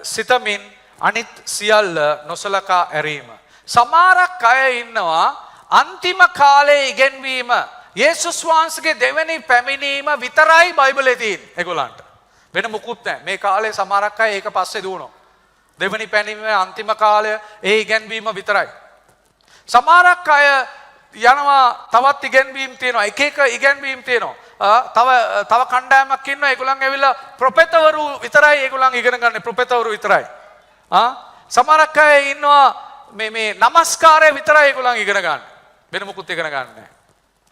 සිතමින් අනිත් සියල්ල නොසලකා ඇරීම. සමහරක් අය ඉන්නවා අන්තිම කාලේ ඉගෙනවීම යේසුස් වහන්සේගේ දෙවෙනි පැමිණීම විතරයි බයිබලයේ තියෙන්නේ ඒගොල්ලන්ට. වෙන මොකුත් නැහැ. මේ කාලේ සමහරක් අය ඒක පස්සේ දුවනවා. දෙවෙනි පැමිණීමේ අන්තිම කාලය ඒ ඉගෙනවීම විතරයි. සමහරක් අය යනවා තවත් ඉගෙනවීම් තියෙනවා. එක ඉගෙනවීම් තියෙනවා. තව කණ්ඩායමක් ඉන්නවා ඒගොල්ලන් ඇවිල්ලා ප්‍රොෆෙටවරු විතරයි ඒගොල්ලන් ඉගෙන ගන්න ප්‍රොෆෙටවරු විතරයි. සමහරක් අය ඉන්නවා මේ නමස්කාරය විතරයි ඒගොල්ලන් ඉගෙන ගන්න. වෙන මොකුත් ඉගෙන ගන්න නැහැ.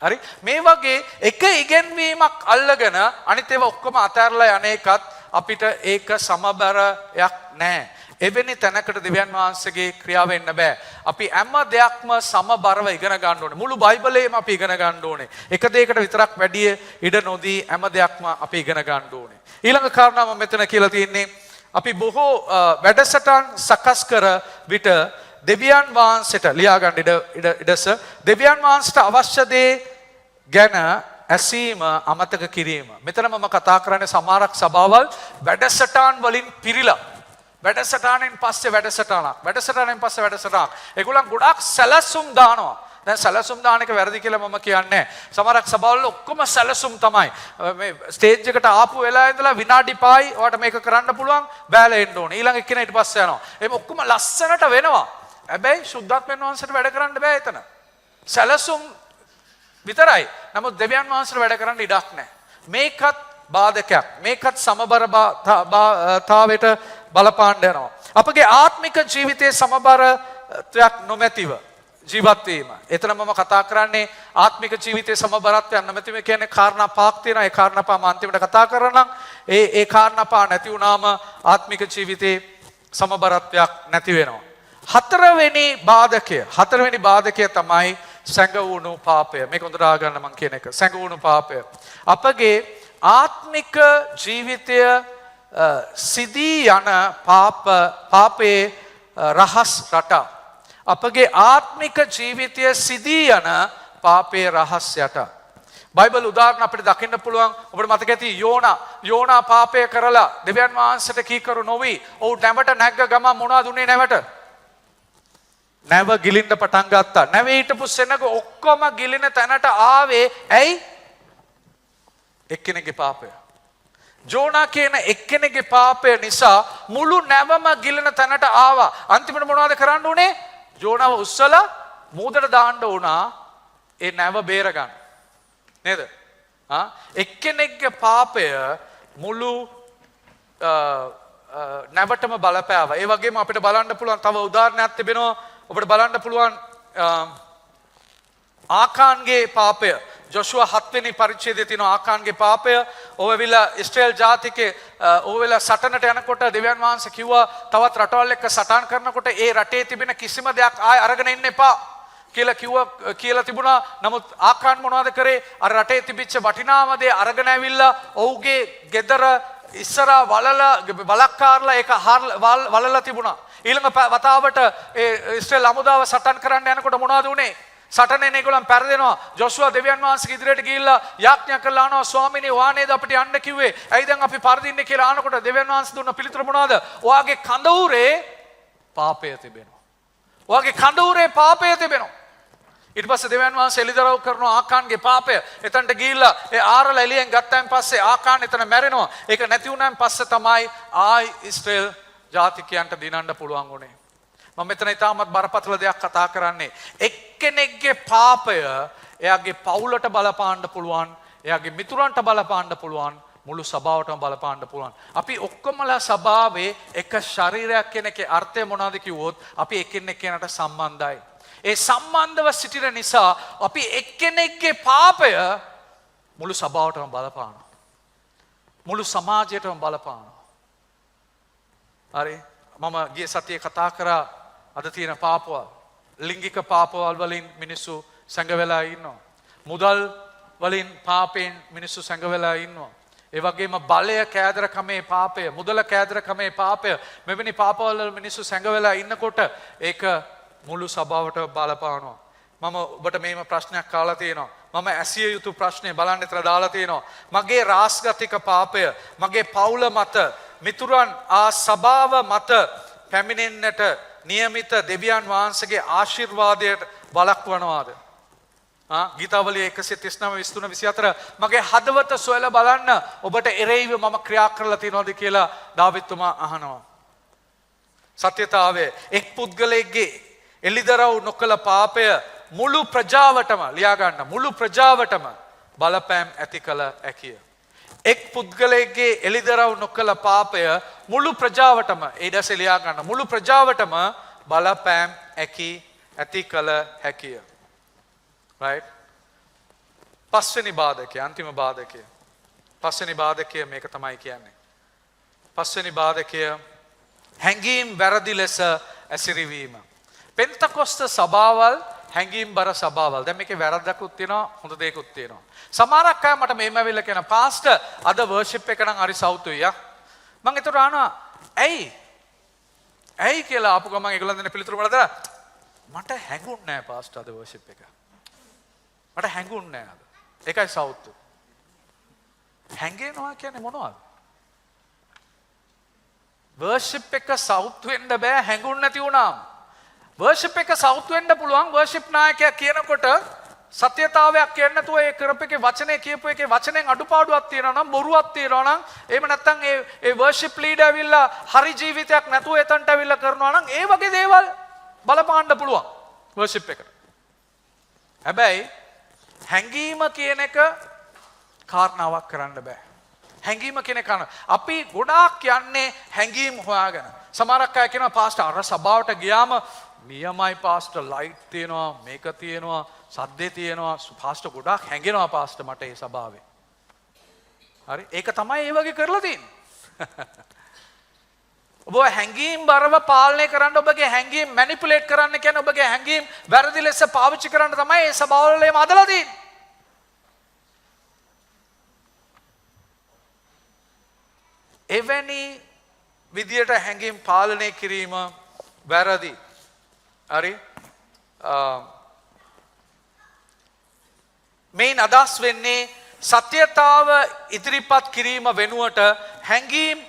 හරි? මේ වගේ එක ඉගෙනවීමක් අල්ලගෙන අනිත් ඒවා ඔක්කොම අතහැරලා යන එකත් අපිට ඒක සමබරයක් නැහැ. එවැනි තැනකට දෙවියන් වහන්සේගේ ක්‍රියාව එන්න බෑ. අපි හැම දෙයක්ම සමබරව ඉගෙන ගන්න ඕනේ. මුළු බයිබලයේම අපි ඉගෙන ගන්න ඕනේ. එක දෙයකට විතරක් වැඩි ඉඩ නොදී හැම දෙයක්ම අපි ඉගෙන ගන්න ඕනේ. ඊළඟ කාරණාව මෙතන කියලා තියෙන්නේ අපි බොහෝ වැඩසටහන් සකස් කර විට දෙවියන් වහන්සේට ලියා ගන්න ඉඩස දෙවියන් වහන්සේට අවශ්‍ය දේ ගැන ඇසීම අමතක කිරීම. මෙතන මම කතා කරන්නේ සමහරක් සභාවල් වැඩසටහන් වලින් පිරීලා වැඩසටහනෙන් පස්සේ වැඩසටහනක්. ඒගොල්ලන් ගොඩාක් සැලසුම් දානවා. දැන් සැලසුම් දාන එක වැරදි කියලා මම කියන්නේ නැහැ. සමහරක් සභාවල ඔක්කොම සැලසුම් තමයි. මේ ස්ටේජ් එකට ආපු වෙලාව ඉඳලා විනාඩි 5යි ඔයාලට මේක කරන්න පුළුවන් බෑලා එන්න ඕනේ. ඊළඟ එක්කෙනා ඊට පස්සේ යනවා. එහෙම ඔක්කොම ලස්සනට වෙනවා. හැබැයි සුද්ධාත්මයන් වහන්සේට වැඩ කරන්න බෑ එතන. සැලසුම් විතරයි. නමුත් දෙවියන් වහන්සේට වැඩ කරන්න ඉඩක් නැහැ. මේකත් බාධකයක්. මේකත් සමබරතාවයට බලපාන්න යනවා. අපගේ ආත්මික ජීවිතයේ සමබරත්වයක් නොමැතිව ජීවත් වීම. එතන මම කතා කරන්නේ ආත්මික ජීවිතයේ සමබරත්වයක් නොමැතිව කියන්නේ කාරණා පහක් තියෙනවා. ඒ කාරණා පහ මම අන්තිමට කතා කරනම් ඒ කාරණා පහ නැති වුණාම ආත්මික ජීවිතයේ සමබරත්වයක් නැති වෙනවා. හතරවෙනි බාධකය තමයි සැඟවුණු පාපය. මේක හොඳට අහගන්න මං කියන එක. සැඟවුණු පාපය. අපගේ ආත්මික ජීවිතය සිදී යන පාපයේ රහස් රටා. අපගේ ආත්මික ජීවිතය සිදී යන පාපයේ රහස් යට. බයිබල් උදාහරණ අපිට දකින්න පුළුවන්. ඔබට මතක ඇති යෝනා පාපය කරලා දෙවියන් වහන්සේට කීකරු නොවි. ඔහු නැවට නැග්ග ගමන් මොනවද උනේ නැවට? නැව ගිලින්න පටන් ගත්තා. නැවේ හිටපු සෙනග ඔක්කොම ගිලින තැනට ආවේ ඇයි? එක්කෙනෙක්ගේ පාපය. ජෝනා කියන එක්කෙනෙක්ගේ පාපය නිසා මුළු නැවම ගිලින තැනට ආවා. අන්තිමට මොනවද කරන්න උනේ? ජෝනාව උස්සලා මූදට දාන්න උනා ඒ නැව බේර ගන්න. නේද? එක්කෙනෙක්ගේ පාපය මුළු නැවටම බලපෑවා. ඒ වගේම අපිට බලන්න පුළුවන් තව උදාහරණයක් තිබෙනවා. ඔබට බලන්න පුළුවන් ආකාන්ගේ පාපය. ජොෂුවා 7 වෙනි පරිච්ඡේදයේ තියෙන ආකාන්ගේ පාපය. ඔවවිලා ඉස්රායල් ජාතිකේ ඔවවිලා සටනට යනකොට දෙවියන් වහන්සේ කිව්වා තවත් රටවල් එක්ක සටන් කරනකොට ඒ රටේ තිබෙන කිසිම දෙයක් ආය අරගෙන ඉන්න එපා කියලා තිබුණා. නමුත් ආකාන් මොනවද කරේ? අර රටේ තිබිච්ච වටිනාම දේ අරගෙන ඇවිල්ලා ඔහුගේ ගෙදර ඉස්සරහා බලක්කාරලා ඒක වලලා තිබුණා. ඊළඟ වතාවට ඒ ඉස්රායල් අමුදාව සටන් කරන්න යනකොට මොනවද උනේ? සටනේ ඒගොල්ලන් පෙරදෙනවා. ජොෂුවා දෙවියන් වහන්සේගේ ඉදිරියට ගිහිල්ලා යාඥා කළා අහනවා ස්වාමීනි ඔයා නේද අපිට යන්න කිව්වේ? ඇයි දැන් අපි පරදින්නේ කියලා අහනකොට දෙවියන් වහන්සේ දුන්න පිළිතුර මොනවද? ඔයාගේ කඳවුරේ පාපය තිබෙනවා. ඔයාගේ කඳවුරේ පාපය තිබෙනවා. ඊට පස්සේ දෙවියන් වහන්සේ එලිදරව් කරනවා ආකාන්ගේ පාපය. එතනට ගිහිල්ලා ඒ ආරල එළියෙන් ගත්තයින් පස්සේ ආකාන් එතන මැරෙනවා. ඒක නැති වුණාන් පස්සේ තමයි ආයි ඉස්රායල් ජාතිකයන්ට දිනන්න පුළුවන් වුණේ. මම මෙතන ඉතාමත් බරපතල දෙයක් කතා කරන්නේ. එක්කෙනෙක්ගේ පාපය එයාගේ පවුලට බලපාන්න පුළුවන්, එයාගේ මිතුරන්ට බලපාන්න පුළුවන්, මුළු සභාවටම බලපාන්න පුළුවන්. අපි ඔක්කොමලා සභාවේ එක ශරීරයක් කියන එකේ අර්ථය මොනවද කිව්වොත් අපි එකිනෙක කෙනාට සම්බන්ධයි. ඒ සම්බන්ධව සිටින නිසා අපි එක්කෙනෙක්ගේ පාපය මුළු සභාවටම බලපානවා. මුළු සමාජයටම බලපානවා. හරි? මම ගිය සතියේ කතා කරා අද තියෙන පාපවල්. ලිංගික පාපවල් වලින් මිනිස්සු සැඟවෙලා ඉන්නවා. මුදල් වලින් පාපෙන් මිනිස්සු සැඟවෙලා ඉන්නවා. ඒ වගේම බලය කෑදරකමේ පාපය, මුදල කෑදරකමේ පාපය, මෙවැනි පාපවල මිනිස්සු සැඟවෙලා ඉන්නකොට ඒක මුළු සභාවට බලපානවා. මම ඔබට මේම ප්‍රශ්නයක් කාලා තියෙනවා. මම ඇසිය යුතු ප්‍රශ්නේ බලන්න ඉතලා දාලා තියෙනවා. මගේ රාස්ගතික පාපය මගේ පවුල මත, මිතුරන් සභාව මත පැමිණෙන්නට නියමිත දෙවියන් වහන්සේගේ ආශිර්වාදයට වළක්වනවාද? ගීතාවලිය 139:23-24 මගේ හදවත සොයලා බලන්න ඔබට එරෙහිව මම ක්‍රියා කරලා තියෙනවද කියලා දාවිත්තුමා අහනවා. සත්‍යතාවය එක් පුද්ගලයෙක්ගේ එලිදරව් නොකළ පාපය මුළු ප්‍රජාවටම ලියා ගන්න, මුළු ප්‍රජාවටම බලපෑම් ඇති කළ හැකිය. එක් පුද්ගලයෙක්ගේ එලිදරව් නොකළ පාපය මුළු ප්‍රජාවටම ඊඩස ලියා ගන්න, මුළු ප්‍රජාවටම බලපෑම් ඇති කළ හැකිය. right? පස්වෙනි බාධකය, අන්තිම බාධකය. පස්වෙනි බාධකය මේක තමයි කියන්නේ. පස්වෙනි බාධකය හැඟීම් වැරදි ලෙස ඇසිරවීම. පෙන්තකොස්ත සභාවල් හැඟීම් බර සභාවල්. දැන් මේකේ වැරද්දකුත් තියෙනවා, හොඳ දෙයක්කුත් තියෙනවා. සමහරක් අය මට මෙහෙම ඇවිල්ලා කියන පාස්ටර් අද වර්ෂිප් එක නම් හරි සෞතුයි යා. මම ඒතර අහනවා ඇයි කියලා ආපු ගමන් ඒගොල්ලන් දෙන පිළිතුර වලද මට හැඟුන්නේ නැහැ පාස්ටර් අද වර්ෂිප් එක. මට හැඟුන්නේ නැහැ අද. ඒකයි සෞතු. හැංගෙනවා කියන්නේ මොනවද? වර්ෂිප් එක සෞත් වෙන්න බෑ හැඟුන් නැති වුණාම. වර්ෂිප් එක සෞත් වෙන්න පුළුවන් වර්ෂිප් නායකයා කියනකොට සත්‍යතාවයක් කියන්නේ නැතුව ඒ කරපේකේ වචනේ කියපු එකේ වචනෙන් අඩුපාඩුවක් තියෙනවා නම්, බොරුවක් තියෙනවා නම්, එහෙම නැත්නම් ඒ වර්ෂිප් ලීඩර් ඇවිල්ලා හරි ජීවිතයක් නැතුව එතනට ඇවිල්ලා කරනවා නම් ඒ වගේ දේවල් බලපාන්න පුළුවන් වර්ෂිප් එකට. හැබැයි හැංගීම කියන එක කාරණාවක් කරන්න බෑ. හැංගීම කියන එක අපි ගොඩාක් යන්නේ හැංගීම් හොයාගෙන. සමහරක් අය කියනවා පාස්ටර් අර සභාවට ගියාම නියමයි පාස්ටර්, ලයිට් තියෙනවා, මේක තියෙනවා, සද්දේ තියෙනවා, පාස්ටර් ගොඩාක් හැංගෙනවා පාස්ටර් මට ඒ සභාවේ. හරි? ඒක තමයි ඒ වගේ කරලා තියෙන්නේ. ඔබ හැඟීම් බරව පාලනය කරන්න ඔබගේ හැඟීම් මැනිපුලේට් කරන්න කියන්නේ ඔබගේ හැඟීම් වැරදි ලෙස පාවිච්චි කරන්න තමයි මේ ස්වභාවවලම අදලා තියෙන්නේ. එවැනි විදියට හැඟීම් පාලනය කිරීම වැරදි. හරි? මේන් අදහස් වෙන්නේ සත්‍යතාව ඉදිරිපත් කිරීම වෙනුවට හැඟීම්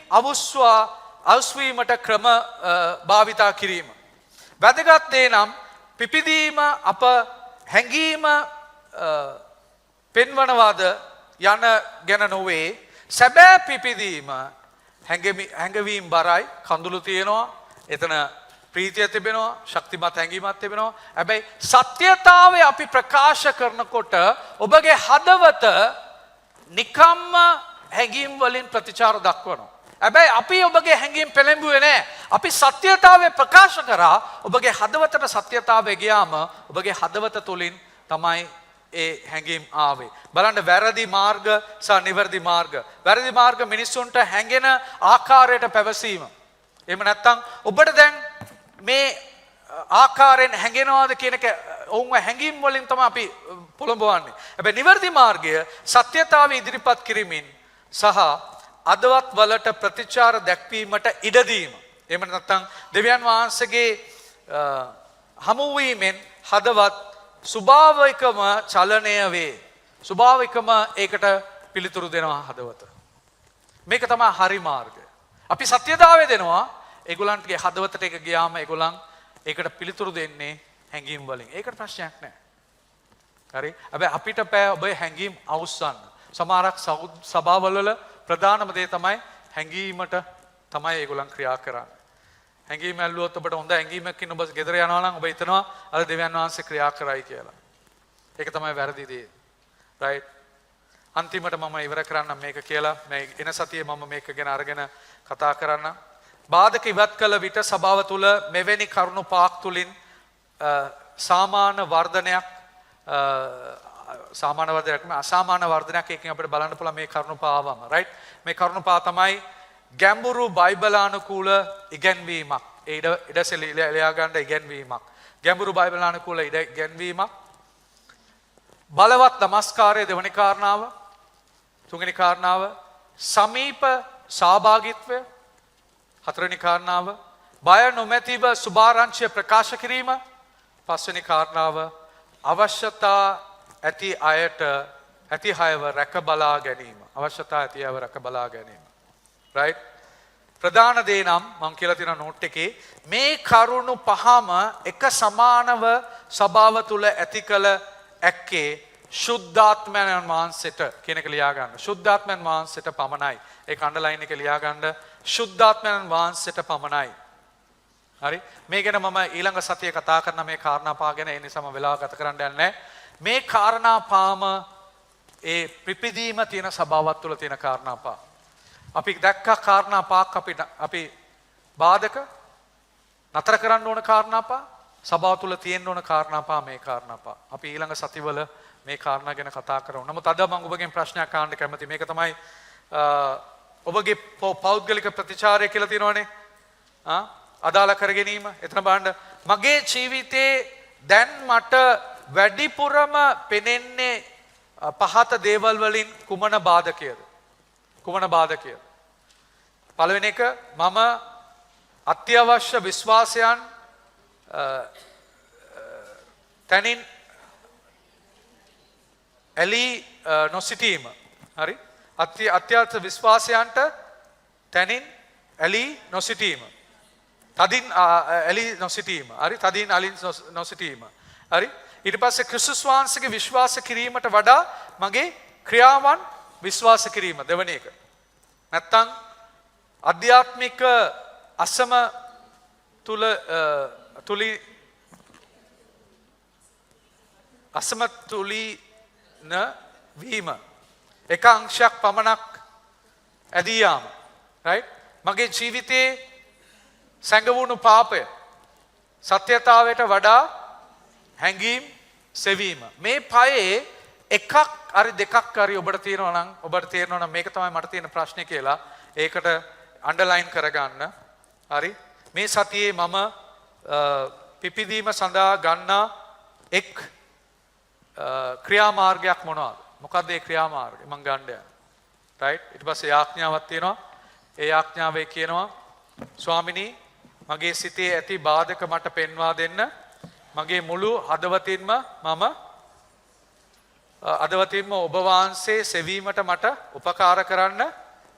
අවස්වීමට ක්‍රම භාවිතා කිරීම. වැදගත් දේ නම් පිපිදීම අප හැඟීම පෙන්වනවාද යන ගැන නොවේ සැබෑ පිපිදීම හැඟවීම් බරයි කඳුළු තියෙනවා එතන ප්‍රීතිය තිබෙනවා ශක්තිමත් හැඟීමක් තිබෙනවා හැබැයි සත්‍යතාවය අපි ප්‍රකාශ කරනකොට ඔබගේ හදවත නිකම්ම හැඟීම් වලින් ප්‍රතිචාර දක්වනවා හැබැයි අපි ඔබගේ හැඟීම් පෙළඹුවේ නැහැ අපි සත්‍යතාවය ප්‍රකාශ කරා ඔබගේ හදවතට සත්‍යතාවය ගියාම ඔබගේ හදවත තුලින් තමයි ඒ හැඟීම් ආවේ බලන්න වැරදි මාර්ග සහ නිවැරදි මාර්ග වැරදි මාර්ග මිනිස්සුන්ට හැඟෙන ආකාරයට පැවසීම එහෙම නැත්නම් ඔබට දැන් මේ ආකාරයෙන් හැඟෙනවාද කියන එක ඔවුන්ව හැඟීම් වලින් තමයි අපි පොළඹවන්නේ හැබැයි නිවැරදි මාර්ගය සත්‍යතාවය ඉදිරිපත් කිරීමෙන් සහ අදවත් වලට ප්‍රතිචාර දැක්වීමට ඉඩ දීම එහෙම නැත්නම් දෙවියන් වහන්සේගේ හමු වීමෙන් හදවත් ස්වභාවිකම චලනය වේ. ස්වභාවිකම ඒකට පිළිතුරු දෙනවා හදවත. මේක තමයි හරි මාර්ගය. අපි සත්‍යතාවය දෙනවා ඒගොල්ලන්ගේ හදවතට ඒක ගියාම ඒගොල්ලන් ඒකට පිළිතුරු දෙන්නේ හැඟීම් වලින්. ඒකට ප්‍රශ්නයක් නැහැ. හරි? හැබැයි අපිට බෑ ඔබ හැඟීම් අවුස්සන්න. සමහරක් සභාවවල ප්‍රධානම දේ තමයි හැඟීමට තමයි ඒගොල්ලන් ක්‍රියා කරන්නේ. හැඟීම ඇල්ලුවොත් ඔබට හොඳ හැඟීමකින් ඔබ ගෙදර යනවා නම් ඔබ හිතනවා අද දෙවියන් වහන්සේ ක්‍රියා කරයි කියලා. ඒක තමයි වැරදි දේ. රයිට්? අන්තිමට මම ඉවර කරන්නම් මේක කියලා. මේ එන සතියේ මම මේක ගැන අරගෙන කතා කරන්නම්. බාධක ඉවත් කළ විට සභාව තුල මෙවැනි කරුණු පහක් තුලින් සාමාන්‍ය වර්ධනයක් අසාමාන්‍ය වර්ධනයක් එකකින් අපිට බලන්න පුළුවන් මේ කරුණු පහවම. රයිට්? මේ කරුණු පහ තමයි ගැඹුරු බයිබලානුකූල ඉගැන්වීමක්. ඒ ඉඩසෙල ලියා ගන්න ඉගැන්වීමක්. ගැඹුරු බයිබලානුකූල ඉගැන්වීමක්. බලවත් නමස්කාරය දෙවැනි කාරණාව. තුන්වෙනි කාරණාව සමීප සහභාගීත්වය. හතරවෙනි කාරණාව බය නොමැතිව සුභාරංචිය ප්‍රකාශ කිරීම. පස්වෙනි කාරණාව අවශ්‍යතා ඇති අයට ඇති අයව රැක බලා ගැනීම. අවශ්‍යතා ඇති අයව රැක බලා ගැනීම. right ප්‍රධාන දේ නම් මම කියලා තියෙන නෝට් එකේ මේ කරුණු පහම එක සමානව සභාව තුල ඇති කළ ඇක්කේ ශුද්ධාත්මයන් වහන්සේට කියන එක ලියා ගන්න. ශුද්ධාත්මයන් වහන්සේට පමණයි. ඒක අන්ඩර්ලයින් එක ලියා ගන්න. ශුද්ධාත්මයන් වහන්සේට පමණයි. හරි? මේ ගැන මම ඊළඟ සතියේ කතා කරන මේ කාරණා පහ ගැන ඒ නිසාම වෙලාව ගත කරන්න යන්නේ නැහැ. මේ කාරණා පහම ඒ ප්‍රිපිදීම තියෙන සභාවත් තුල තියෙන කාරණා පහ. අපි දැක්කා කාරණා පහක් අපි බාධක නතර කරන්න ඕන කාරණා පහ සභාව තුල තියෙන්න ඕන කාරණා පහ මේ කාරණා පහ. අපි ඊළඟ සතිවල මේ කාරණා ගැන කතා කරමු. නමුත් අද මම ඔබගෙන් ප්‍රශ්නයක් අහන්න කැමතියි. මේක තමයි ඔබගේ පෞද්ගලික ප්‍රතිචාරය කියලා තියෙනවනේ. අදාළ කර ගැනීම. එතන බලන්න මගේ ජීවිතේ දැන් මට වැඩිපුරම පෙනෙන්නේ පහත දේවල් වලින් කුමන බාධකයද? කුමන බාධකයද? පළවෙනි එක මම අත්‍යවශ්‍ය විශ්වාසයන් තනින් එලී නොසිටීම. හරි? අත්‍යවශ්‍ය විශ්වාසයන්ට තනින් එලී නොසිටීම. තදින් එලී නොසිටීම. හරි? තදින් එලී නොසිටීම. හරි? ඊට පස්සේ ක්‍රිස්තුස් වහන්සේගේ විශ්වාස කිරීමට වඩා මගේ ක්‍රියාවන් විශ්වාස කිරීම දෙවෙනි එක. නැත්තම් අධ්‍යාත්මික අසම තුලින වීම. එක අංශයක් පමණක් ඇදී යාම. right? මගේ ජීවිතයේ සැඟවුණු පාපය සත්‍යතාවයට වඩා හැඟීම් සෙවීම. මේ පහේ එකක් හරි දෙකක් හරි ඔබට තියෙනවා නම් ඔබට තේරෙනවා නම් මේක තමයි මට තියෙන ප්‍රශ්නේ කියලා ඒකට අන්ඩර්ලයින් කරගන්න. හරි. මේ සතියේ මම පිපිදීම සඳහා ගන්නා එක් ක්‍රියාමාර්ගයක් මොනවද? මොකක්ද ඒ ක්‍රියාමාර්ගය මම ගන්න යන්නේ? රයිට්. ඊට පස්සේ යාඥාවක් තියෙනවා. ඒ යාඥාවේ කියනවා ස්වාමිනී මගේ සිතේ ඇති බාධක මට පෙන්වා දෙන්න. මගේ මුළු හදවතින්ම ඔබ වහන්සේ සෙවීමට මට උපකාර කරන්න.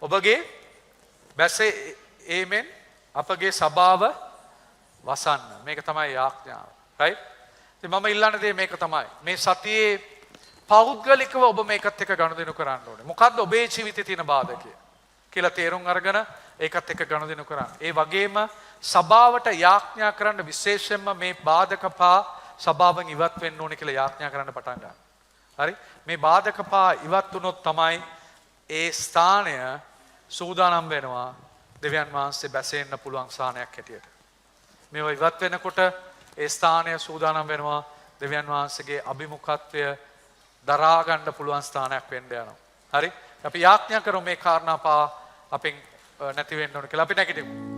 ඔබගේ බැසේ ඒමෙන් අපගේ සභාව වසන්න. මේක තමයි යාඥාව. රයිට්. ඉතින් මම ඉල්ලන දේ මේක තමයි. මේ සතියේ පෞද්ගලිකව ඔබ මේකත් එක්ක ගනුදෙනු කරන්න ඕනේ. මොකද්ද ඔබේ ජීවිතේ තියෙන බාධකය කියලා තේරුම් අරගෙන ඒකත් එක්ක ගනුදෙනු කරන්න. ඒ වගේම සභාවට යාඥා කරන්න විශේෂයෙන්ම මේ බාධක පහ සභාවෙන් ඉවත් වෙන්න ඕනේ කියලා යාඥා කරන්න පටන් ගන්න. හරි? මේ බාධක පහ ඉවත් වුණොත් තමයි ඒ ස්ථානය සූදානම් වෙනවා දෙවියන් වහන්සේ බැසෙන්න පුළුවන් ස්ථානයක් හැටියට. මේවා ඉවත් වෙනකොට ඒ ස්ථානය සූදානම් වෙනවා දෙවියන් වහන්සේගේ අභිමුඛත්වය දරා ගන්න පුළුවන් ස්ථානයක් වෙන්න යනවා. හරි? අපි යාඥා කරමු මේ කාරණා පහ අපෙන් නැති වෙන්න ඕන කියලා. අපි නැගිටිමු.